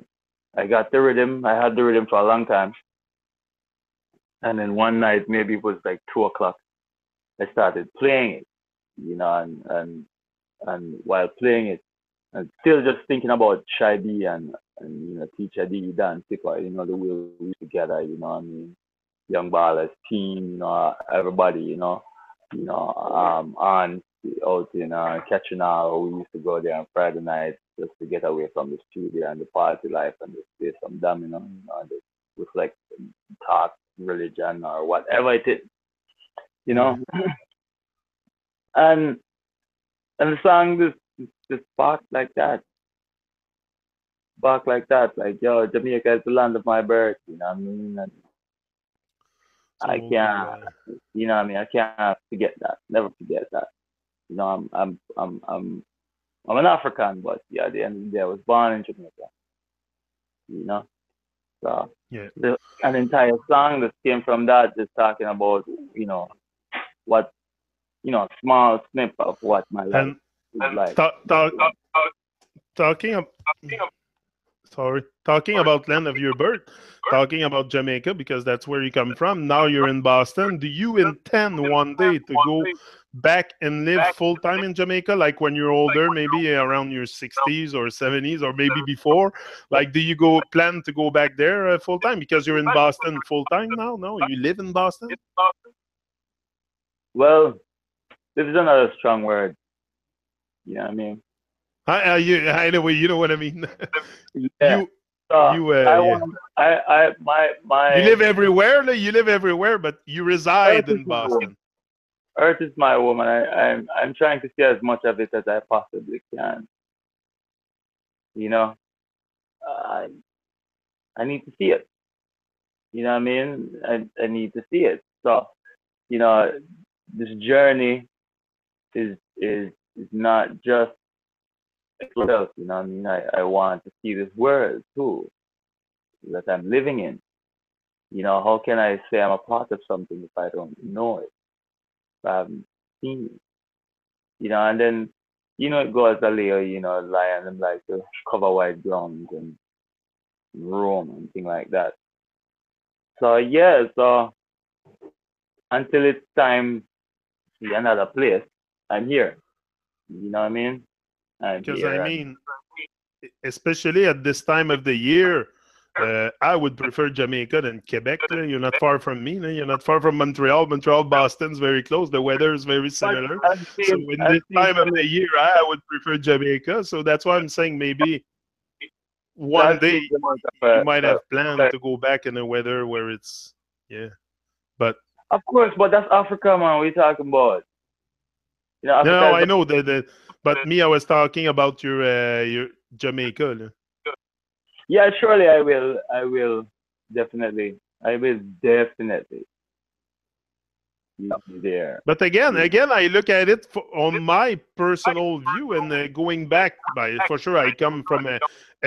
got the rhythm. I had the rhythm for a long time. And then one night, maybe it was like 2 o'clock, I started playing it, and while playing it, and still just thinking about Shy D and Teacher D, Dan Tipper, the way we were together, what I mean, Young Ballers team, everybody, on out in Kitchener, we used to go there on Friday nights just to get away from the studio and the party life and just play some domino, and just reflect, talk religion or whatever it is, you know. and and the song just bark like that, like, yo, Jamaica is the land of my birth, you know what I mean? And I So can't, what I mean? I can't forget that, never forget that. I'm an African, but yeah, at the end of the day, I was born in Jamaica, you know. So Yeah. An entire song that came from that, just talking about, what, small snip of what my life And is like. talking of, talking about land of your birth, talking about Jamaica, because that's where you come from. Now you're in Boston. Do you intend one day to go back and live full time in Jamaica, like when you're older, maybe around your 60s or 70s, or maybe before? Like, do you plan to go back there full time because you're in Boston full time now? No, you live in Boston. Well, this is another strong word. You know what I mean? I know, you know what I mean. Yeah. You live everywhere. You live everywhere, but you reside in Boston. Earth is my home, and I'm trying to see as much of it as I possibly can. I need to see it. You know what I mean? I need to see it. So, this journey is not just myself. You know what I mean? I want to see this world too that I'm living in. How can I say I'm a part of something if I don't know it? If I haven't seen it. And then, it goes a layer, lion and like to cover white grounds and roam and things like that. So yeah, so until it's time to see another place, I'm here. You know what I mean? Because I mean, especially at this time of the year, I would prefer Jamaica than Quebec. You're not far from me. You're not far from Montreal. Boston's very close. The weather is very similar. So in this time of the year, I would prefer Jamaica. So that's why I'm saying maybe one day you might have planned to go back in a weather where it's, but of course, but that's Africa, man. What are you talking about? No, I know that, but me, I was talking about your Jamaica. Yeah, surely I will definitely. I will definitely be there. But again, I look at it on my personal view, and going back, for sure, I come from a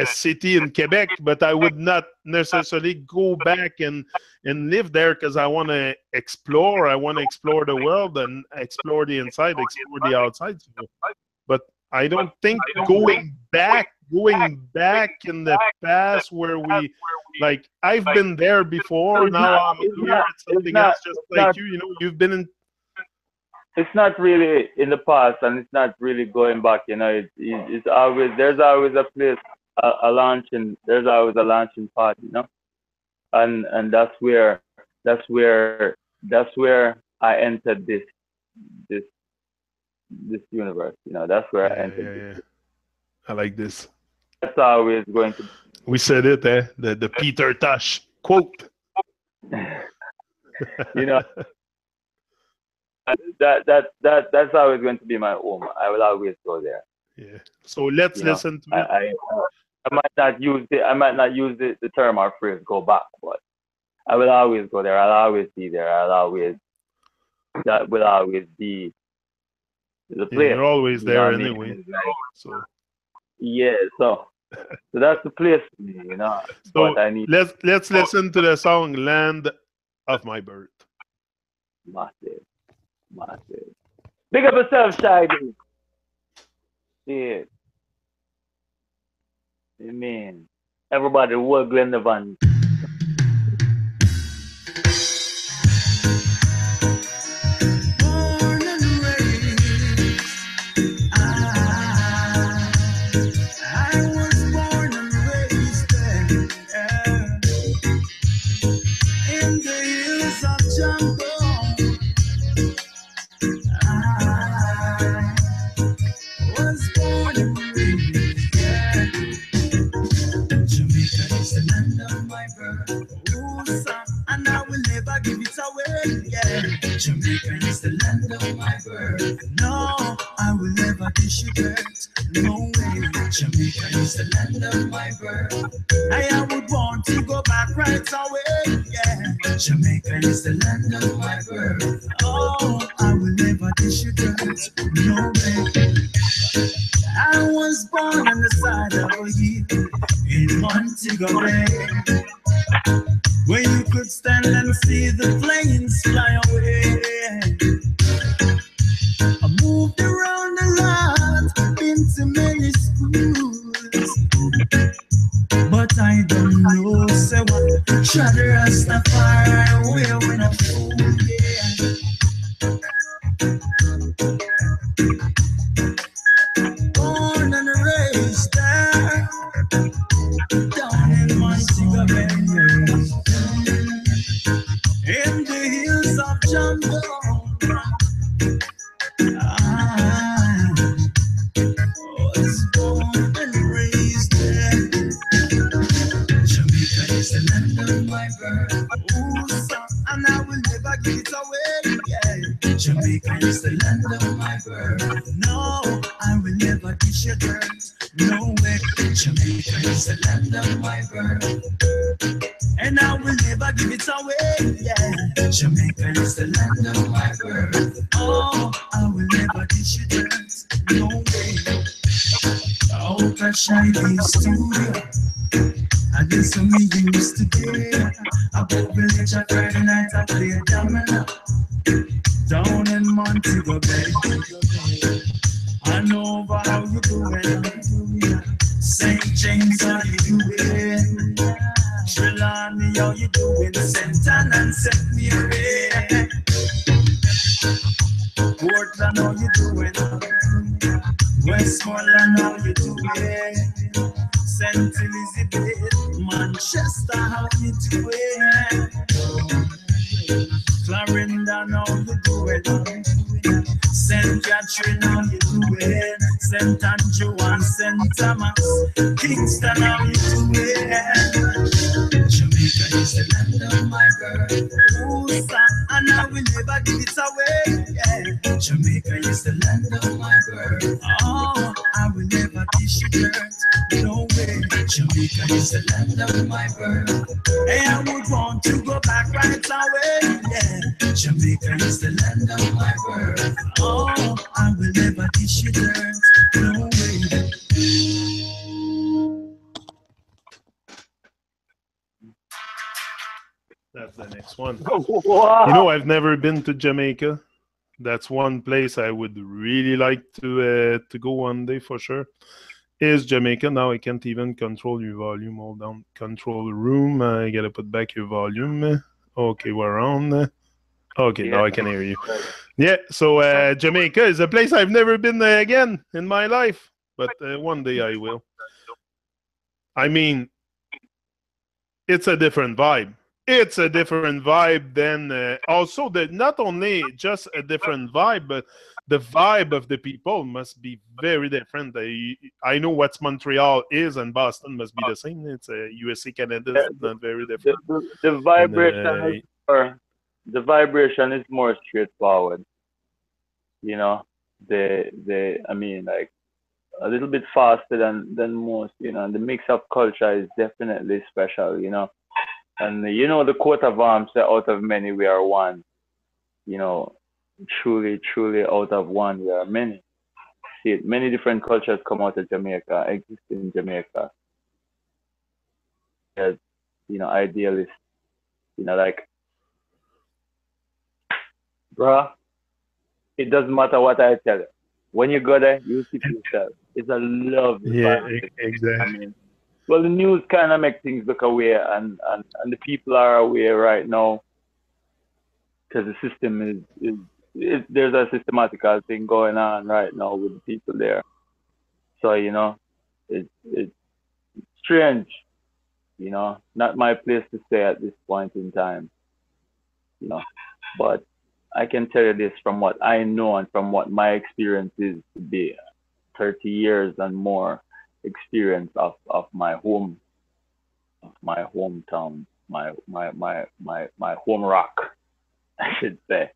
city in Quebec, but I would not necessarily go back and live there because I want to explore. I want to explore the world and explore the inside, explore the outside. But I don't think going back in the past where we, like, I've been there before. Now I'm here. It's something else, just like you. You've been in. It's not really in the past, and it's not really going back. It's always, there's always a place, a launching. There's always a launching party, and that's where I entered this universe. That's where I entered. Yeah. I like this. That's always going to. We said it, the Peter Tosh quote. That's always going to be my home. I will always go there. Yeah. So let's listen to it. I might not use the term or phrase "go back," but I will always go there. I'll always be there. That will always be the place. You're always there anyway. So. Yeah. So that's the place, So let's listen to the song "Land of My Birth." Massive. Big up yourself, Shaggy. Yeah. Amen. Everybody, work Glenn Van. And I will never give it away. Yeah, Jamaica is the land of my birth. No, I will never dish it dirt. No way. Jamaica is the land of my birth. I would want to go back right away. Yeah, Jamaica is the land of my birth. Oh, I will never dish it dirt. No way. I was born on the side of a hill in Montego Bay. Born and raised there, down in Montego Bay, in the hills of Jungle. I was born and raised there. Jamaica is the land of my birth. Ooh, son, and I will never give it away. Yeah. Jamaica is the land of my birth. No, I will never dish your dirt. No way. Jamaica is the land of my birth. And I will never give it away. Yeah. Jamaica is the land of my birth. Oh, I will never dish your dirt. No way. Out of Shiny Studio. I did some me used to do. I book village on Friday night, I play a domino. Down in Montego Bay. I know about how you doing. St. James, how you doing? Trelawney, how you doing? St. Anne set me away. Portland, how you doing? Westmoreland, how you doing? St. Elizabeth, Manchester, how you doing? Clarendon, how you doing? St. Catherine, how you doing? St. Andrew and St. Thomas, Kingston, how you doing? Jamaica is the land of my birth. Ooh, son, and I will never give it away. Yeah. Jamaica is the land of my birth. Oh, I will never dish your dirt. No way. Jamaica is the land of my birth. Hey, I would want to go back right away. Yeah. Jamaica is the land of my birth. Oh, I will never dish your dirt. No way. That's the next one. Wow. You know, I've never been to Jamaica. That's one place I would really like to go one day for sure. Is Jamaica. Now I can't even control your volume. Hold on. Control room. I gotta put back your volume. Okay, we're on. Okay, now I can hear you. Yeah, so Jamaica is a place I've never been there again in my life. But one day I will. I mean, it's a different vibe. It's a different vibe than also not only just a different vibe, but the vibe of the people must be very different. I know what Montreal is and Boston must be the same. It's USA, Canada, it's not very different. The vibration is more straightforward. You know, I mean, like a little bit faster than most. You know, and the mix-up culture is definitely special. You know. And you know, the quote of arms say, out of many we are one. You know, truly, truly out of one we are many. See, many different cultures come out of Jamaica, exist in Jamaica. As, you know, idealists, you know, like, bruh, it doesn't matter what I tell you. When you go there, you see yourself. It's a lovely vibe. Exactly. I mean, well, the news kind of makes things look aware, and the people are aware right now because the system is there's a systematical thing going on right now with the people there. So you know, it's strange. You know, not my place to say at this point in time. You know, but I can tell you this from what I know and from what my experience is to be 30 years and more experience of my home, of my hometown, my home rock, I should say.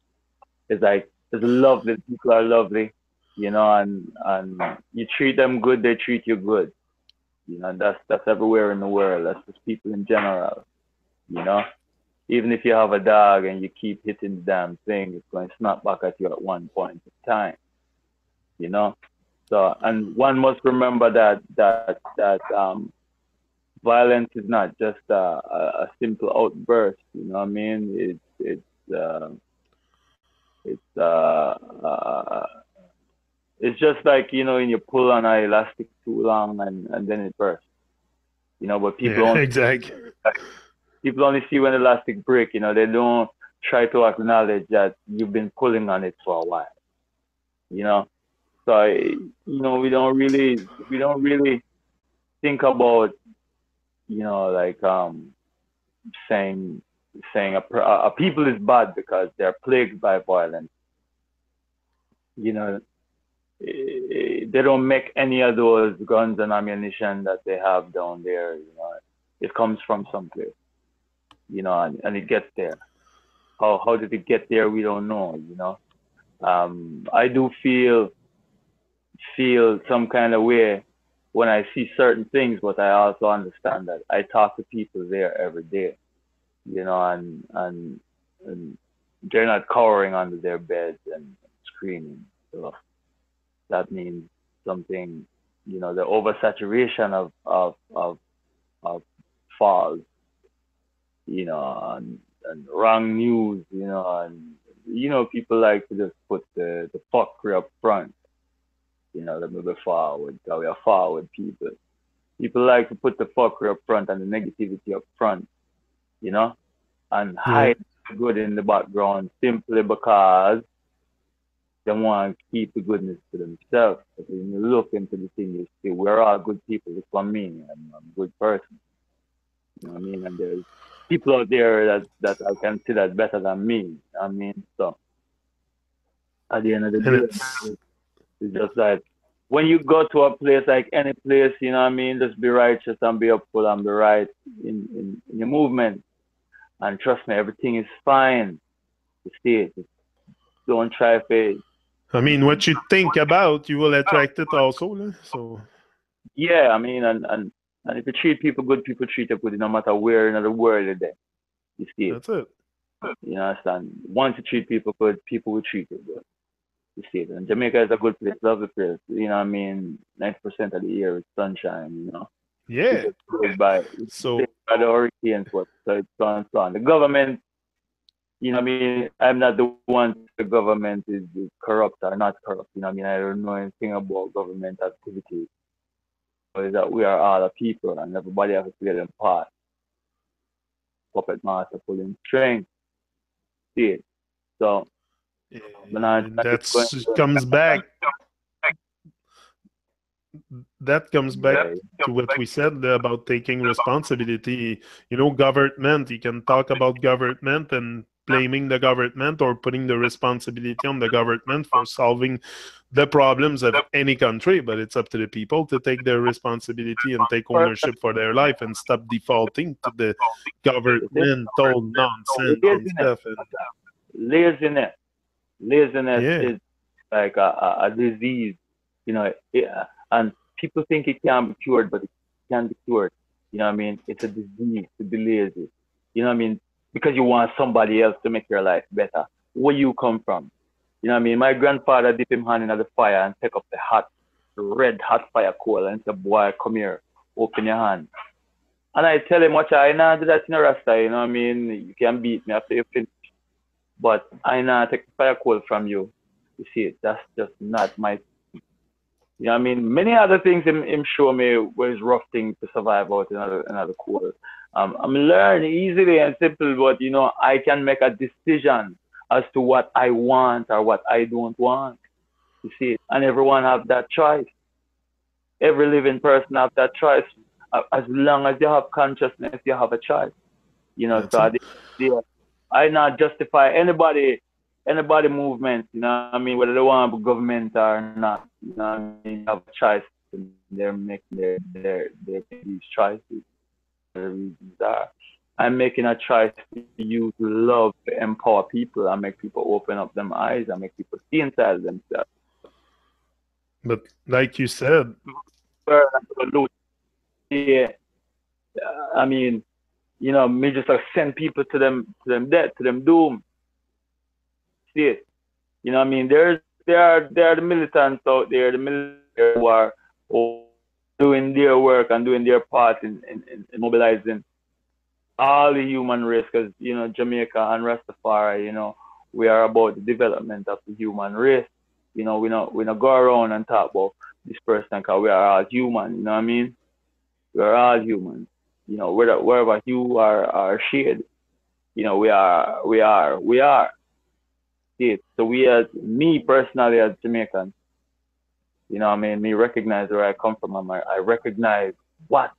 It's like it's lovely. People are lovely, you know, and you treat them good, they treat you good. You know, that's everywhere in the world. That's just people in general. You know, even if you have a dog and you keep hitting the damn thing, it's going to snap back at you at one point in time. You know. So, and one must remember that violence is not just a simple outburst. You know what I mean? It's just like, you know, when you pull on an elastic too long and then it bursts. You know, but people people only see when the elastic break. You know, they don't try to acknowledge that you've been pulling on it for a while. you know. So we don't really think about, like saying a people is bad because they're plagued by violence. You know, they don't make any of those guns and ammunition that they have down there. It comes from someplace. And it gets there. How did it get there? We don't know. I do feel some kind of way when I see certain things, but I also understand that I talk to people there every day, and they're not cowering under their beds and screaming. So that means something, the oversaturation of false, and wrong news, and people like to just put the fuckery up front, let me be forward, because we are forward people. People like to put the fuckery up front and the negativity up front, you know, and Yeah. hide the good in the background simply because they want to keep the goodness to themselves. But when you look into the thing, you see we're all good people. It's for me. I'm a good person. You know what I mean? And there's people out there that I consider better than me. I mean, so at the end of the And day, it's it's just like when you go to a place, like any place, what I mean, just be righteous and be upful and be right in your movement. And trust me, everything is fine. You see it. Just don't try to. I mean, what you think about, you will attract it also. So Yeah, I mean, and if you treat people good, people treat you good, no matter where in the world you're there. You see it. that's it. You understand? Once you treat people good, people will treat you good. You see it. And Jamaica is a good place, lovely place. You know what I mean? 90% of the year is sunshine. We Yeah. just plagued So by the hurricanes, what so it's so and so on. The government, what I mean, I'm not the one to say the government is corrupt or not corrupt. You know what I mean? I don't know anything about government activities. But is that we are all a people and everybody has to play their part. Puppet master pulling string. See it. So when I and just going that's comes back. That comes back yeah, to what we said about taking responsibility. Government. You can talk about government and blaming the government or putting the responsibility on the government for solving the problems of any country, but it's up to the people to take their responsibility and take first ownership for their life and stop defaulting to the governmental nonsense and laziness. stuff. And Laziness. Laziness yeah, is like a disease, and people think it can be cured, but it can't be cured. You know what I mean? It's a disease to be lazy. You know what I mean? Because you want somebody else to make your life better. Where you come from? You know what I mean? My grandfather dip him hand in the fire and take up the red hot fire coal and say, "Boy, come here, open your hand." And I tell him, "Watch, I not do that in a rasta. You know what I mean? You can beat me after you finish, but I not take the fire coal from you. You see it? That's just not my. I mean, many other things him show me was rough thing to survive out in another course. I'm learning easily and simple, but I can make a decision as to what I want or what I don't want. You see it, and everyone have that choice. Every living person have that choice. As long as you have consciousness, you have a choice. that's So it. I not justify anybody movement, what I mean, whether they want to be government or not, what I mean, you have a choice and they're making they're making these choices. The reasons are I'm making a choice to use love to empower people and make people open up them eyes and make people see inside themselves. But like you said, Yeah, I mean, me just like send people to them death, to them doom. See it. What I mean? There are the militants out there, the military who are doing their work and doing their part in mobilizing all the human race, because Jamaica and Rastafari, we are about the development of the human race. We not go around and talk about this person because we are all human. You know what I mean? We are all humans. Wherever you are shade, we are. See it. So we as me personally as Jamaican, you know what I mean, me recognize where I come from and I recognize what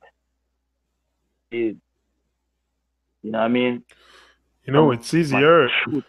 is, you know what I mean? You know, it's easier. Truth.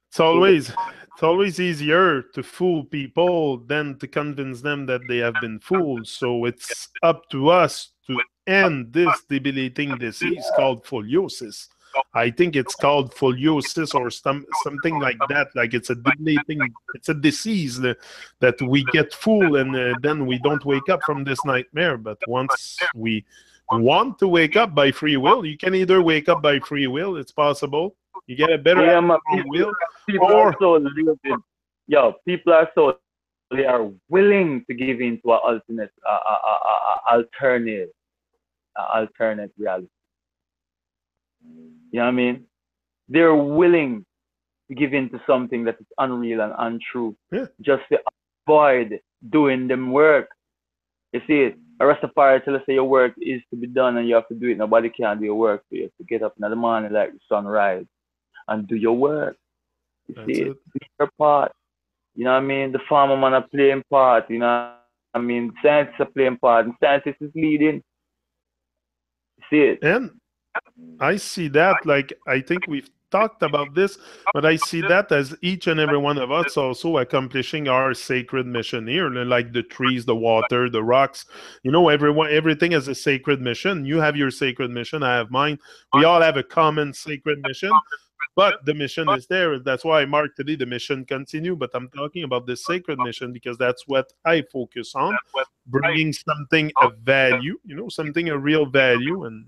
It's always easier to fool people than to convince them that they have been fooled. So it's up to us to end this debilitating disease called foliosis. I think it's called foliosis or something like that. Like it's a debilitating, it's a disease that we get fooled and then we don't wake up from this nightmare. But once we want to wake up by free will, you can either wake up by free will, it's possible. You get a better free will. People are so limited. Yo, people are so, they are willing to give in to an alternate reality. You know what I mean? They're willing to give in to something that is unreal and untrue, just to avoid doing them work. You see it? A Rastafari tell us that your work is to be done and you have to do it. Nobody can do your work for you. You have to get up in the morning like the sunrise and do your work. You see it? Do your part. You know what I mean? The farmer man are playing part. You know what I mean? Scientists are playing part. And scientists is leading. You see it? And I see that, like, I think we've talked about this, but I see that as each and every one of us also accomplishing our sacred mission here, like the trees, the water, the rocks. You know, everything has a sacred mission. You have your sacred mission. I have mine. We all have a common sacred mission, but the mission is there. That's why I marked today the mission continue, but I'm talking about the sacred mission because that's what I focus on, bringing something of value, you know, something of real value and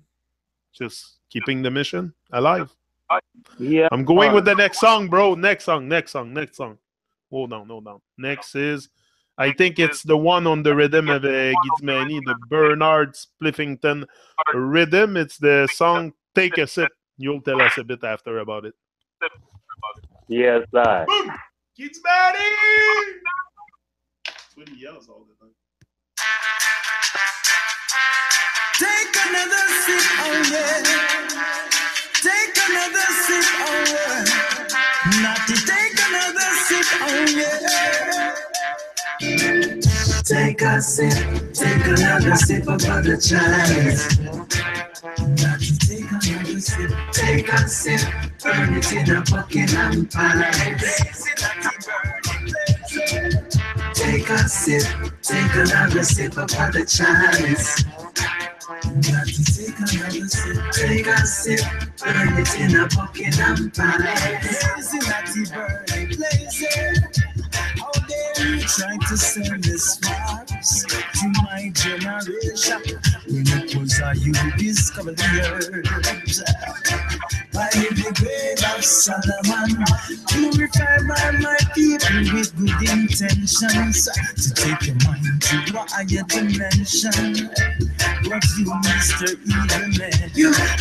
just keeping the mission alive. Yeah. I'm going with the next song, bro. Next song. Hold on. Next is, I think it's the one on the rhythm of Gizmani, the Bernard Spliffington rhythm. It's the song Take a Sip. You'll tell us a bit after about it. Yes, sir. Boom! Gizmani! That's what he yells all the time. Take another sip, oh yeah. Take another sip, oh yeah. Not to take another sip, oh yeah. Take a sip, take another sip of the Chinese. Not to take another sip, take a sip, burn it in a Buckingham Palace. Take a sip, take another sip of the Chinese. Got to take another sip, take a sip, burn it in a Buckingham Palace. Blazing at the burning blazing. How dare you try to sell this farce to my generation? When it was you who discovered the herbs. By the grave of Solomon, purified by my people with good intentions to take your mind to a higher dimension. But you, Mr. Evil Man,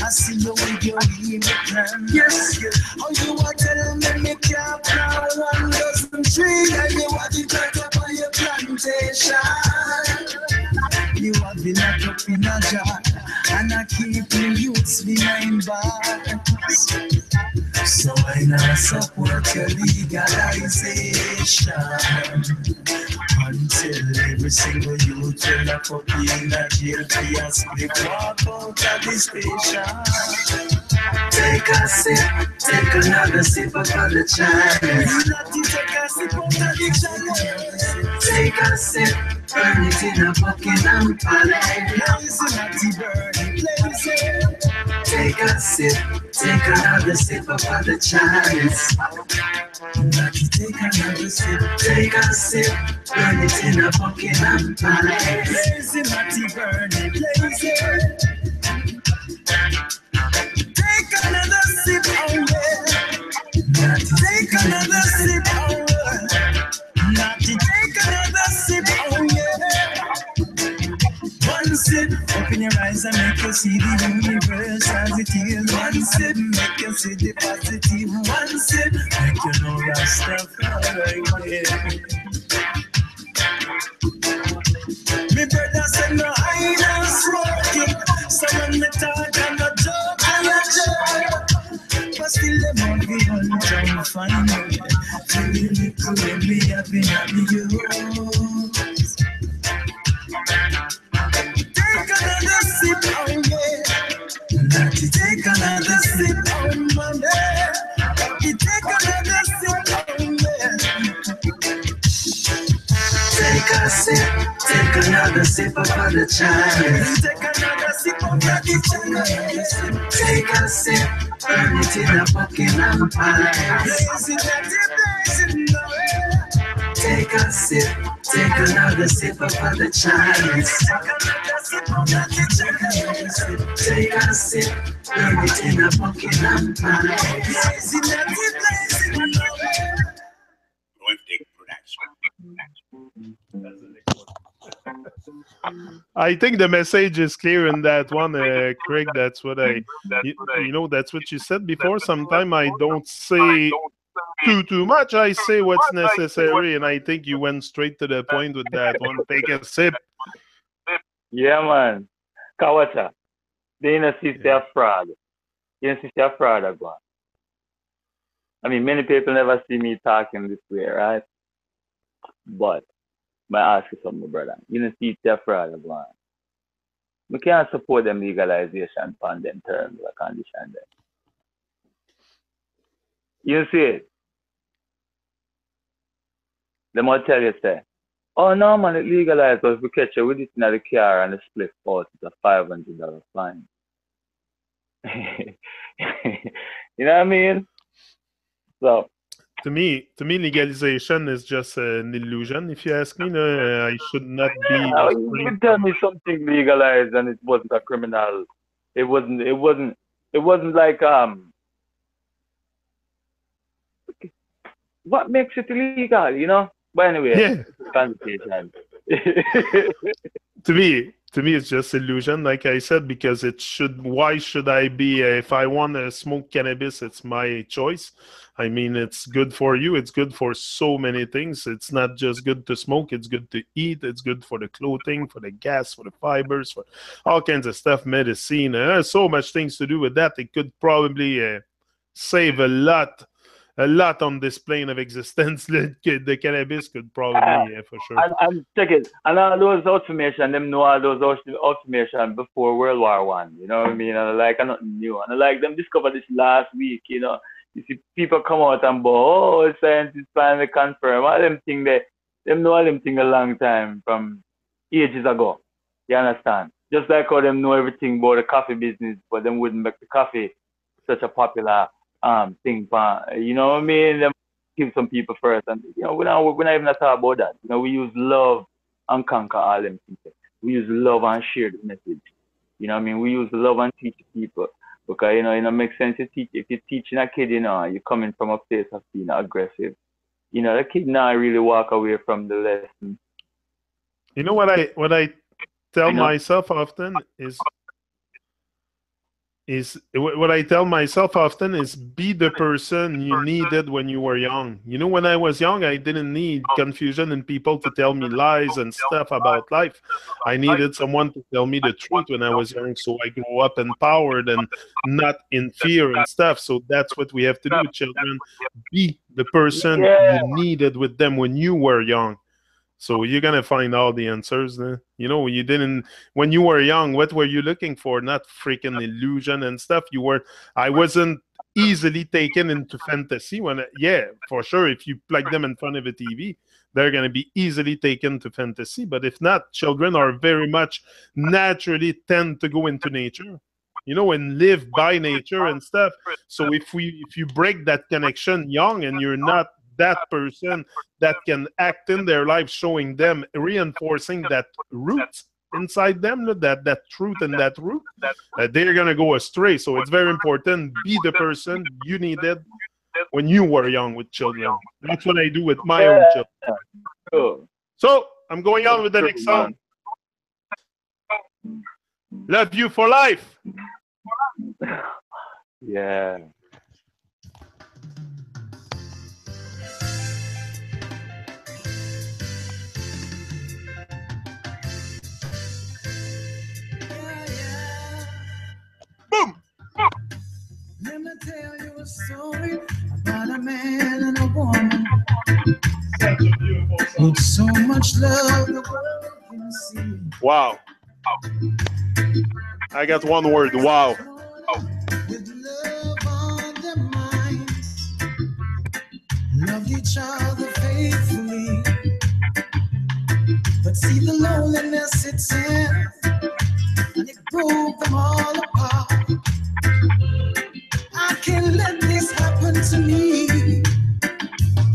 I see you with your evil plan. Yes, how you are telling me make your plan 1 dozen tree, and you want to cut up on your plantation. You have been locked up in a jar, and I keep the youths behind bars. So I now support your legalization until every single youth will lock up in a jail for a split walk out of the station. Take a sip, take another sip of the Chinese. Take a sip of the Chinese. Take a sip, burn it in a Buckingham Palace. Take a sip, take another sip of the Chinese. Take another sip, take a sip, burn it in a Buckingham Palace. Blazing at the burning blazing. Take another sip, oh yeah. Take another sip, oh yeah. Not to take another sip, oh yeah. One sip, open your eyes and make you see the universe as it is. One sip, make you see the positive. One sip, make you know that stuff me brother said no, I don't smoking. So when me talk, I'm not joking, I'm not joking. But still them on the one trying to find me. when we have been happy you. Take another sip, oh yeah. Natty, take another sip, oh money. Natty, take another sip, oh yeah. Take a sip, take another sip of the chalice. Take another sip of the chalice. Take a sip, burn it in a Buckingham Palace. Take a sip, take another sip of the chalice. Take a sip, burn it in a Buckingham Palace. I think the message is clear in that one, Craig. That's what you know, that's what you said before. Sometimes I don't say too much. I say what's necessary, and I think you went straight to the point with that one. Take a sip. Yeah, man. Kawacha. They in a sister fraud. You see a fraud again. I mean, many people never see me talking this way, right? But I ask you something, brother. You know, see a fraud again. We can't support them legalization on them terms or condition them. You see it? They might tell you, say, oh no, man, it legalized, but if we catch you with it in the car and the split out, it's a $500 fine. You know what I mean? So to me, legalization is just an illusion. If you ask me, no, I should not be. You can tell me something legalized and it wasn't a criminal. It wasn't like what makes it illegal, you know? But anyway, yeah. Conversation. To me, it's just illusion, like I said, because it should. Why should I be? If I want to smoke cannabis, it's my choice. I mean, it's good for you. It's good for so many things. It's not just good to smoke. It's good to eat. It's good for the clothing, for the gas, for the fibers, for all kinds of stuff, medicine. There's so much things to do with that. It could probably save a lot on this plane of existence. The cannabis could probably, for sure. And check it. And all those automation, them know all those automation before World War One. You know what I mean? And like, I'm not new. And like, them discovered this last week, you know. You see people come out and go, oh, scientists finally confirm. All them thing them know all them thing a long time from ages ago. You understand? Just like how them know everything about the coffee business, but them wouldn't make the coffee such a popular thing. You know what I mean? Them give some people first. And you know, we're not even talk about that. You know, we use love and conquer all them things. We use love and share the message. You know what I mean? We use love and teach people. Because, you know, it makes sense to teach. If you're teaching a kid, you know, you're coming from a place of being aggressive. You know, the kid now really walk away from the lesson. You know what I tell myself often is what I tell myself often is be the person you needed when you were young. You know, when I was young, I didn't need confusion and people to tell me lies and stuff about life. I needed someone to tell me the truth when I was young, so I grew up empowered and not in fear and stuff. So that's what we have to do with children. Be the person you needed with them when you were young. So you're going to find all the answers. You know, you didn't, when you were young, what were you looking for? Not freaking illusion and stuff. I wasn't easily taken into fantasy. For sure, if you plug them in front of a TV, they're going to be easily taken to fantasy. But if not, children are very much naturally tend to go into nature, you know, and live by nature and stuff. So if you break that connection young and you're not that person that can act in their life, showing them, reinforcing that root inside them, that truth and that root, they're going to go astray. So it's very important, be the person you needed when you were young with children. That's what I do with my own children. So I'm going on with the next song. Love You for Life. Yeah. Boom! Let me tell you a story about a man and a woman. much love the world can see. Wow. I got one word. Wow. With love on their minds, loved each other faithfully. But see the loneliness it's in, and it broke them all apart. I can't let this happen to me.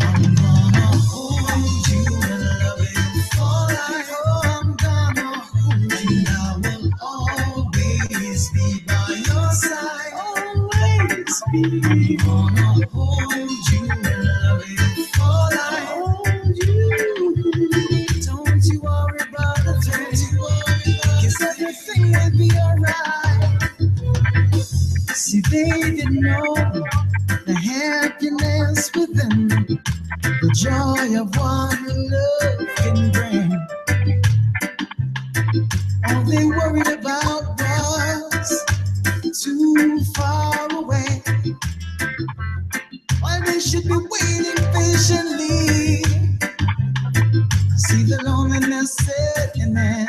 I'm gonna hold you and love you for life. Oh, I'm gonna hold you, and I will always be by your side. Always be. I'm gonna hold you and love you for life. Hold you. Don't you worry about a thing. 'Cause everything will be alright. See, they didn't know the happiness within, the joy of what love can bring. All they worried about was too far away, while they should be waiting patiently. See the loneliness setting in,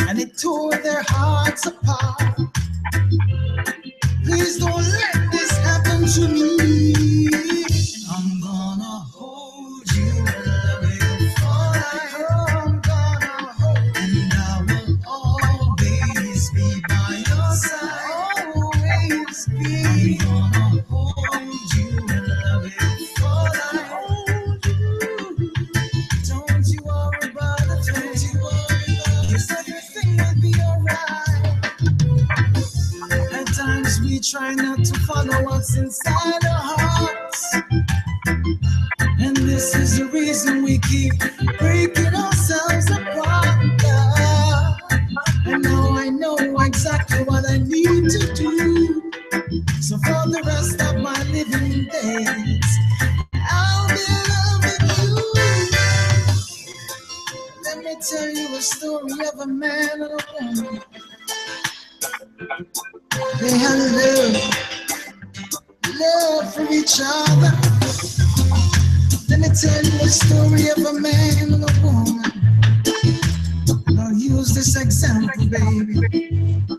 and it tore their hearts apart. Please don't let this happen to me. I'm gonna hold you and love you for life. Oh, I'm gonna hold you, and I will always be by your side. Always be. I'm gonna hold you and love you for life. Hold you. Don't you worry about a thing. 'Cause everything will be alright. At times we try not to follow what's inside our hearts, and this is the reason we keep breaking ourselves apart. And now I know exactly what I need to do. So for the rest of my living days, I'll be loving you. Let me tell you a story of a man and a woman. They had love for each other. Let me tell you a story of a man and a woman. And I'll use this example, baby,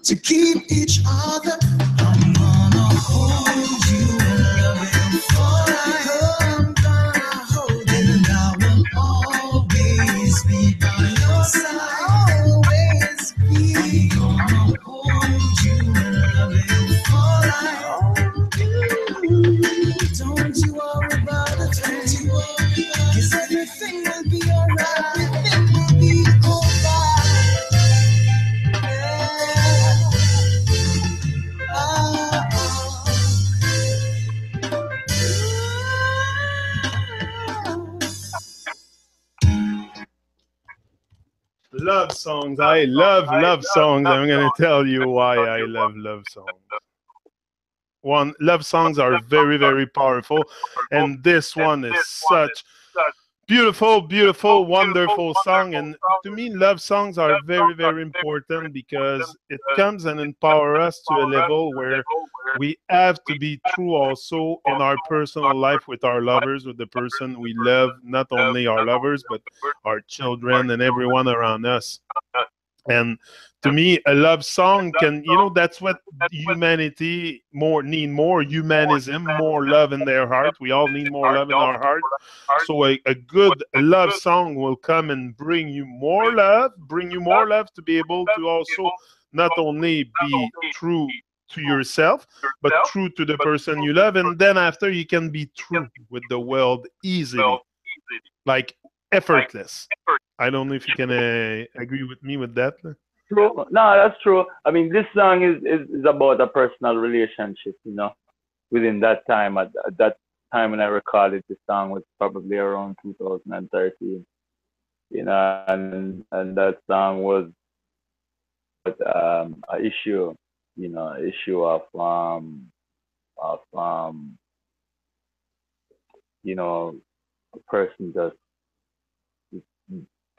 to keep each other. I'm gonna hold you and love you for life. Oh, I'm gonna hold you, and I will always be by your side. Always be. I'm gonna hold you and love you for life. Don't you worry about a thing. 'Cause everything will be alright. Everything will be alright. Yeah. Love songs. I love songs. I'm going to tell you why I love songs. One, love songs are very powerful, and this one is such beautiful, wonderful song. And to me, love songs are very important because it comes and empower us to a level where we have to be true also in our personal life with our lovers, with the person we love, not only our lovers, but our children and everyone around us. And to me, a love song can, that's what humanity need more humanism, more love in their heart. We all need more love in our heart. So a good love song will come and bring you more love to be able to also not only be true to yourself, but true to the person you love. And then after, you can be true with the world easily, like effortless. I don't know if you can agree with me with that. True. No, that's true. I mean, this song is about a personal relationship, within that time. At that time when I recorded this song was probably around 2013, and that song was a issue, issue of a person just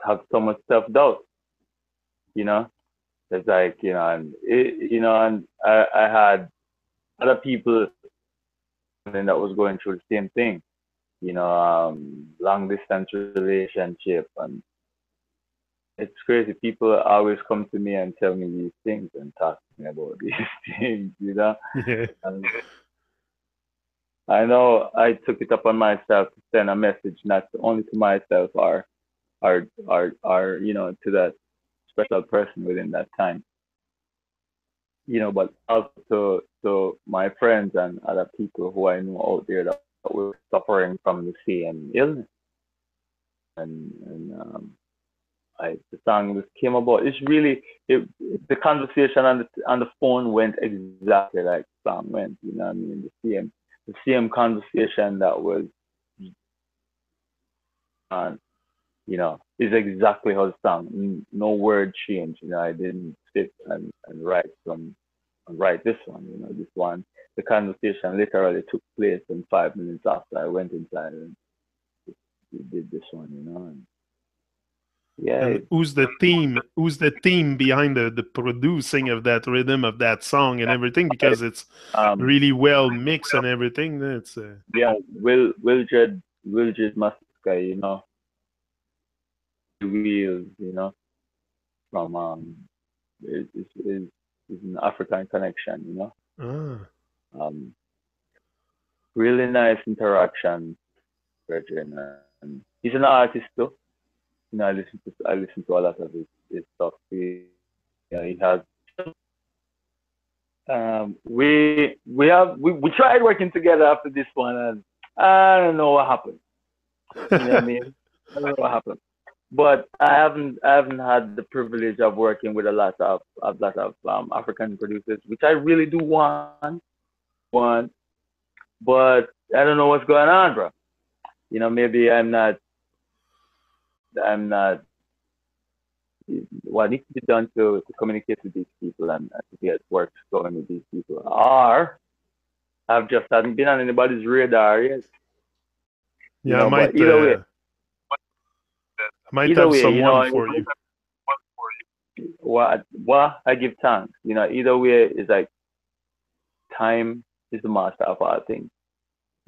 have so much self-doubt, it's like, and I had other people that was going through the same thing, long distance relationship, and it's crazy. People always come to me and tell me these things and talk to me about these things, you know. Yeah. And I know I took it upon myself to send a message not only to myself or you know, to that special person within that time, you know, but also to my friends and other people who I know out there that were suffering from the same illness. And the song just came about. It's really the conversation on the phone went exactly like the song went. You know what I mean? The same conversation that was on. You know, is exactly how the song. No word change. You know, I didn't sit and write this one. You know, this one. The conversation literally took place in 5 minutes after I went inside and did this one. You know, and yeah, And who's the team? Who's the team behind the producing of that rhythm of that song and everything? Because it's really well mixed and everything. It's yeah, Wildred Maska, you know, Wheels, you know, from is an African connection, you know. Um, really nice interaction, Brethren, and he's an artist too. You know, I listen to a lot of his stuff. Yeah, he has. We tried working together after this one, and I don't know what happened. You know what I mean? I don't know what happened. But I haven't had the privilege of working with a lot of African producers, which I really do want, but I don't know what's going on, bro. You know, maybe I'm not what needs to be done to communicate with these people and to get work going with these people, or I've just haven't been on anybody's radar yet. You yeah. know, but Might either have way, you someone know, for you. what I give thanks. You know, either way is like time is the master of all things.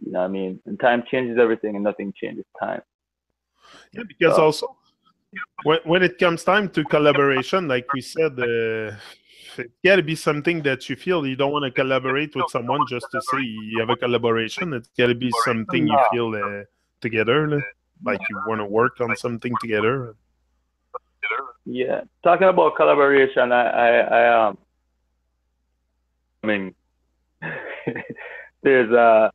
You know what I mean? And time changes everything, and nothing changes time. Yeah, because So also when it comes time to collaboration, like we said, it got to be something that you feel you don't want to collaborate with someone just to say you have a collaboration. It's got to be something you no, feel together, like you want to work on something together. yeah. Talking about collaboration, I mean, there's a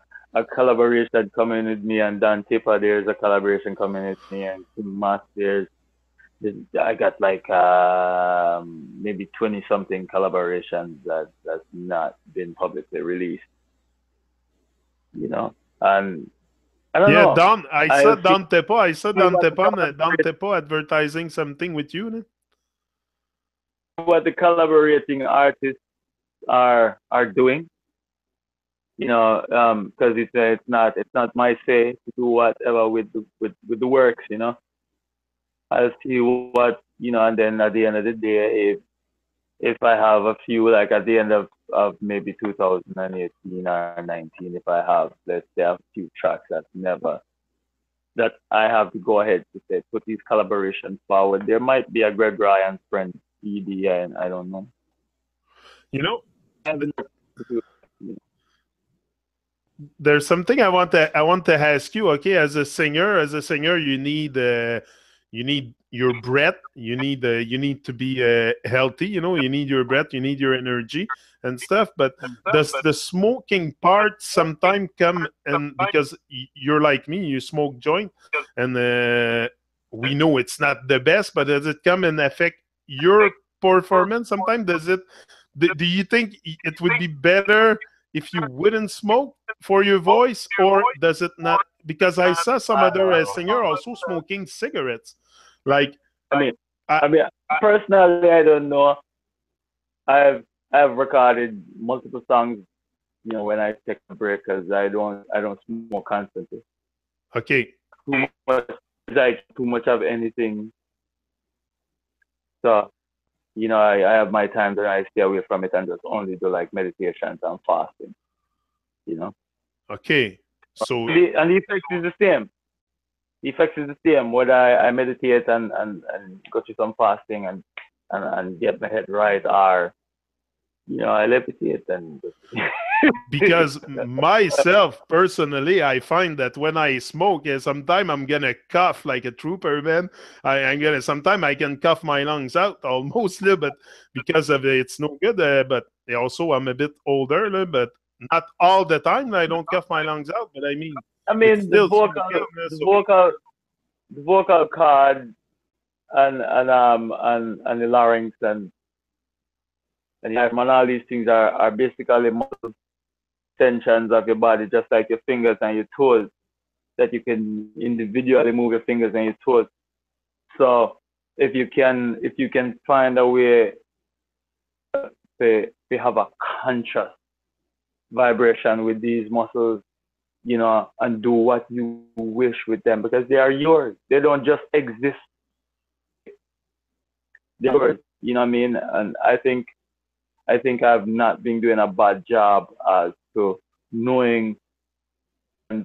collaboration coming with me and Dan Tipper. There's a collaboration coming with me and Tim Mas. I got like maybe 20 something collaborations that's not been publicly released. You know, and I don't Yeah, know. Don. I I saw feel Don Tepo. I saw Don what the Tepo. Don collaborating, Tepo advertising something with you. No? what the collaborating artists are doing. You know, because it's not my say to do whatever with the works. You know, I'll see what you know, and then at the end of the day, if I have a few, like at the end of maybe 2018 or 19, if I have, let's say, a few tracks that I have to go ahead to say, put these collaborations forward. There might be a Greg Roy and friend ED, and I don't know. You know, I haven't to do, you there's something I want to ask you. Okay, as a singer, you need your breath. You need to be healthy. You know, you need your breath. You need your energy and stuff. But does the smoking part sometime come and because you're like me, you smoke joint, and we know it's not the best. But does it come and affect your performance sometime? Do you think it would be better if you wouldn't smoke for your voice, or does it not? Because I saw some other singer also smoking cigarettes. Like, I mean, I, I mean, personally, I don't know. I've I've recorded multiple songs, you know, when I take a break because I don't smoke constantly. okay, Too much, like too much of anything. So you know, I have my time that I stay away from it and just only do like meditations and fasting. You know, okay. So and the effect is the same. The effects is the same. Whether I meditate and go through some fasting and get my head right, or I levitate and Because myself personally, I find that when I smoke, sometimes I'm gonna cough like a trooper, man. I'm gonna sometimes I can cough my lungs out almost, but because of it, it's no good. But also I'm a bit older, but not all the time. I don't cough my lungs out, but I mean, I it's mean still smoking. the So vocal cord and the larynx and the diaphragm, all these things are basically muscle extensions of your body, just like your fingers and your toes, that you can individually move your fingers and your toes. So if you can find a way to have a conscious vibration with these muscles, and do what you wish with them, because they are yours. They don't just exist. They're yours. You know what I mean? And I think I've not been doing a bad job as to knowing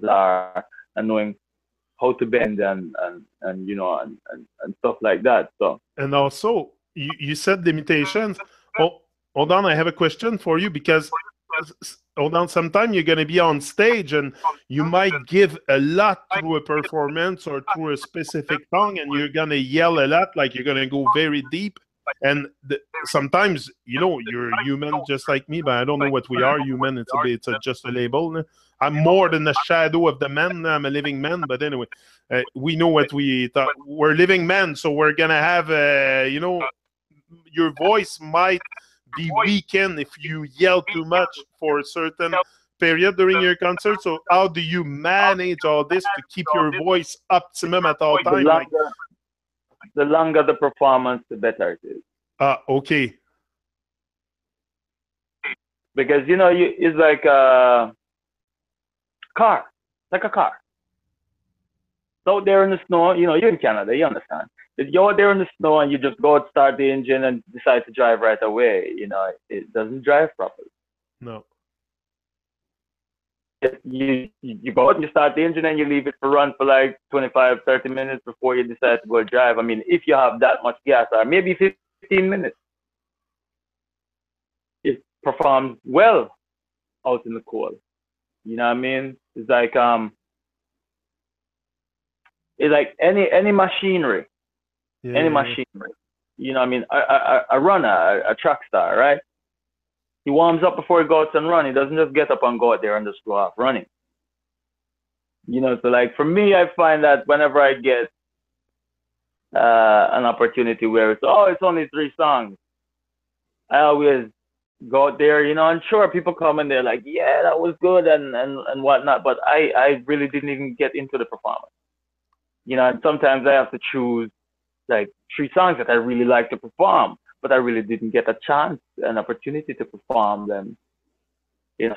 are and knowing how to bend and stuff like that. So and also you said limitations. Oh, hold on, I have a question for you because hold on, sometime you're gonna be on stage and you might give a lot through a performance or through a specific song, and you're gonna yell a lot, like you're gonna go very deep. And sometimes, you're human just like me, but I don't know what we are. Human, it's just a label. I'm more than a shadow of the man. I'm a living man. But anyway, we know what we thought. We're living men, so we're gonna have, your voice might be weakened if you yell too much for a certain period during your concert. So how do you manage all this to keep your voice optimum at all time? The longer the performance, the better it is. Okay. Because it's like a car, like a car. So out there in the snow, you're in Canada, you understand. If you're out there in the snow and you just go out, start the engine and decide to drive right away, it doesn't drive properly. No. You go out and you start the engine and you leave it for run for like 25, 30 minutes before you decide to go drive. I mean, if you have that much gas, or maybe 15 minutes, it performs well out in the cold. You know what I mean? It's like any machinery, any machinery. You know what I mean? A runner, a track star, right? He warms up before he goes and run. He doesn't just get up and go out there and just go off running. So like for me, I find that whenever I get an opportunity where it's only 3 songs, I always go out there, and sure, people come and they're like, yeah, that was good and whatnot, but I really didn't even get into the performance. And sometimes I have to choose like 3 songs that I really like to perform, but I really didn't get a chance, an opportunity to perform them,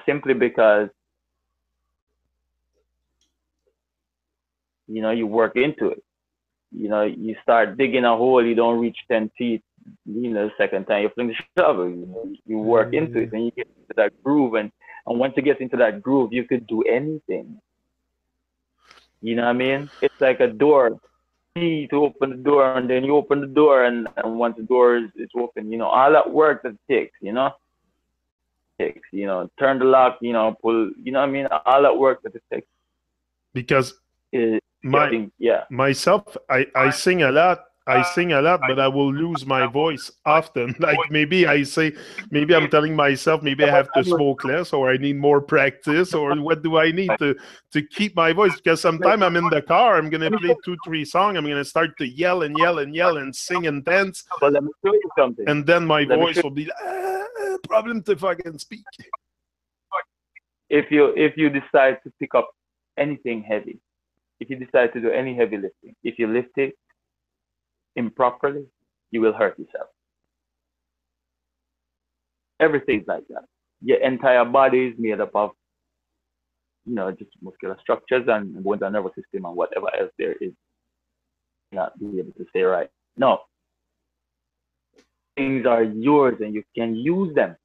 simply because, you work into it. You start digging a hole, you don't reach 10 feet, the second time you fling the shovel, you work into it and you get into that groove. And once you get into that groove, you could do anything. You know what I mean? It's like a door. To open the door, and then you open the door, and once the door is open, all that work that it takes, turn the lock, pull, what I mean, all that work that it takes. Because myself, I sing a lot. But I will lose my voice often. Like maybe I'm telling myself, maybe I have to smoke less, or I need more practice, or what do I need to keep my voice? Because sometimes I'm in the car, I'm gonna play 2-3 songs, I'm gonna start to yell and sing intense. But let me show you something. And then my voice will be problem to fucking speak. If you decide to pick up anything heavy, if you decide to do any heavy lifting, if you lift it improperly, you will hurt yourself. Everything's like that. Your entire body is made up of, just muscular structures and bones and nervous system and whatever else there is. Not be able to say right. No. Things are yours and you can use them.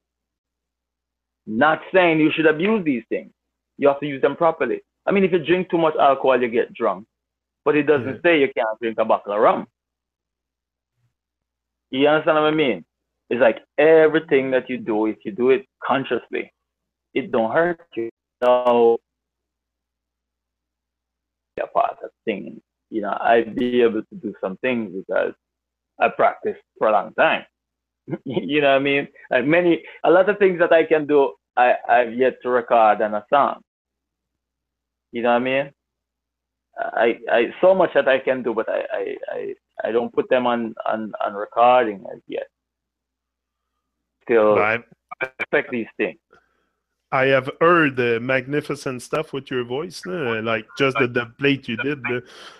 Not saying you should abuse these things. You have to use them properly. I mean, if you drink too much alcohol, you get drunk. but it doesn't say you can't drink a bottle of rum. You understand what I mean? It's like everything that you do, if you do it consciously, it don't hurt you. So, a part of singing, you know, I'd be able to do some things because I practiced for a long time. You know what I mean? Like a lot of things that I can do, I've yet to record on a song. You know what I mean? I so much that I can do, but I don't put them on recording as yet. Still expect these things. I have heard magnificent stuff with your voice, like just the plate you did.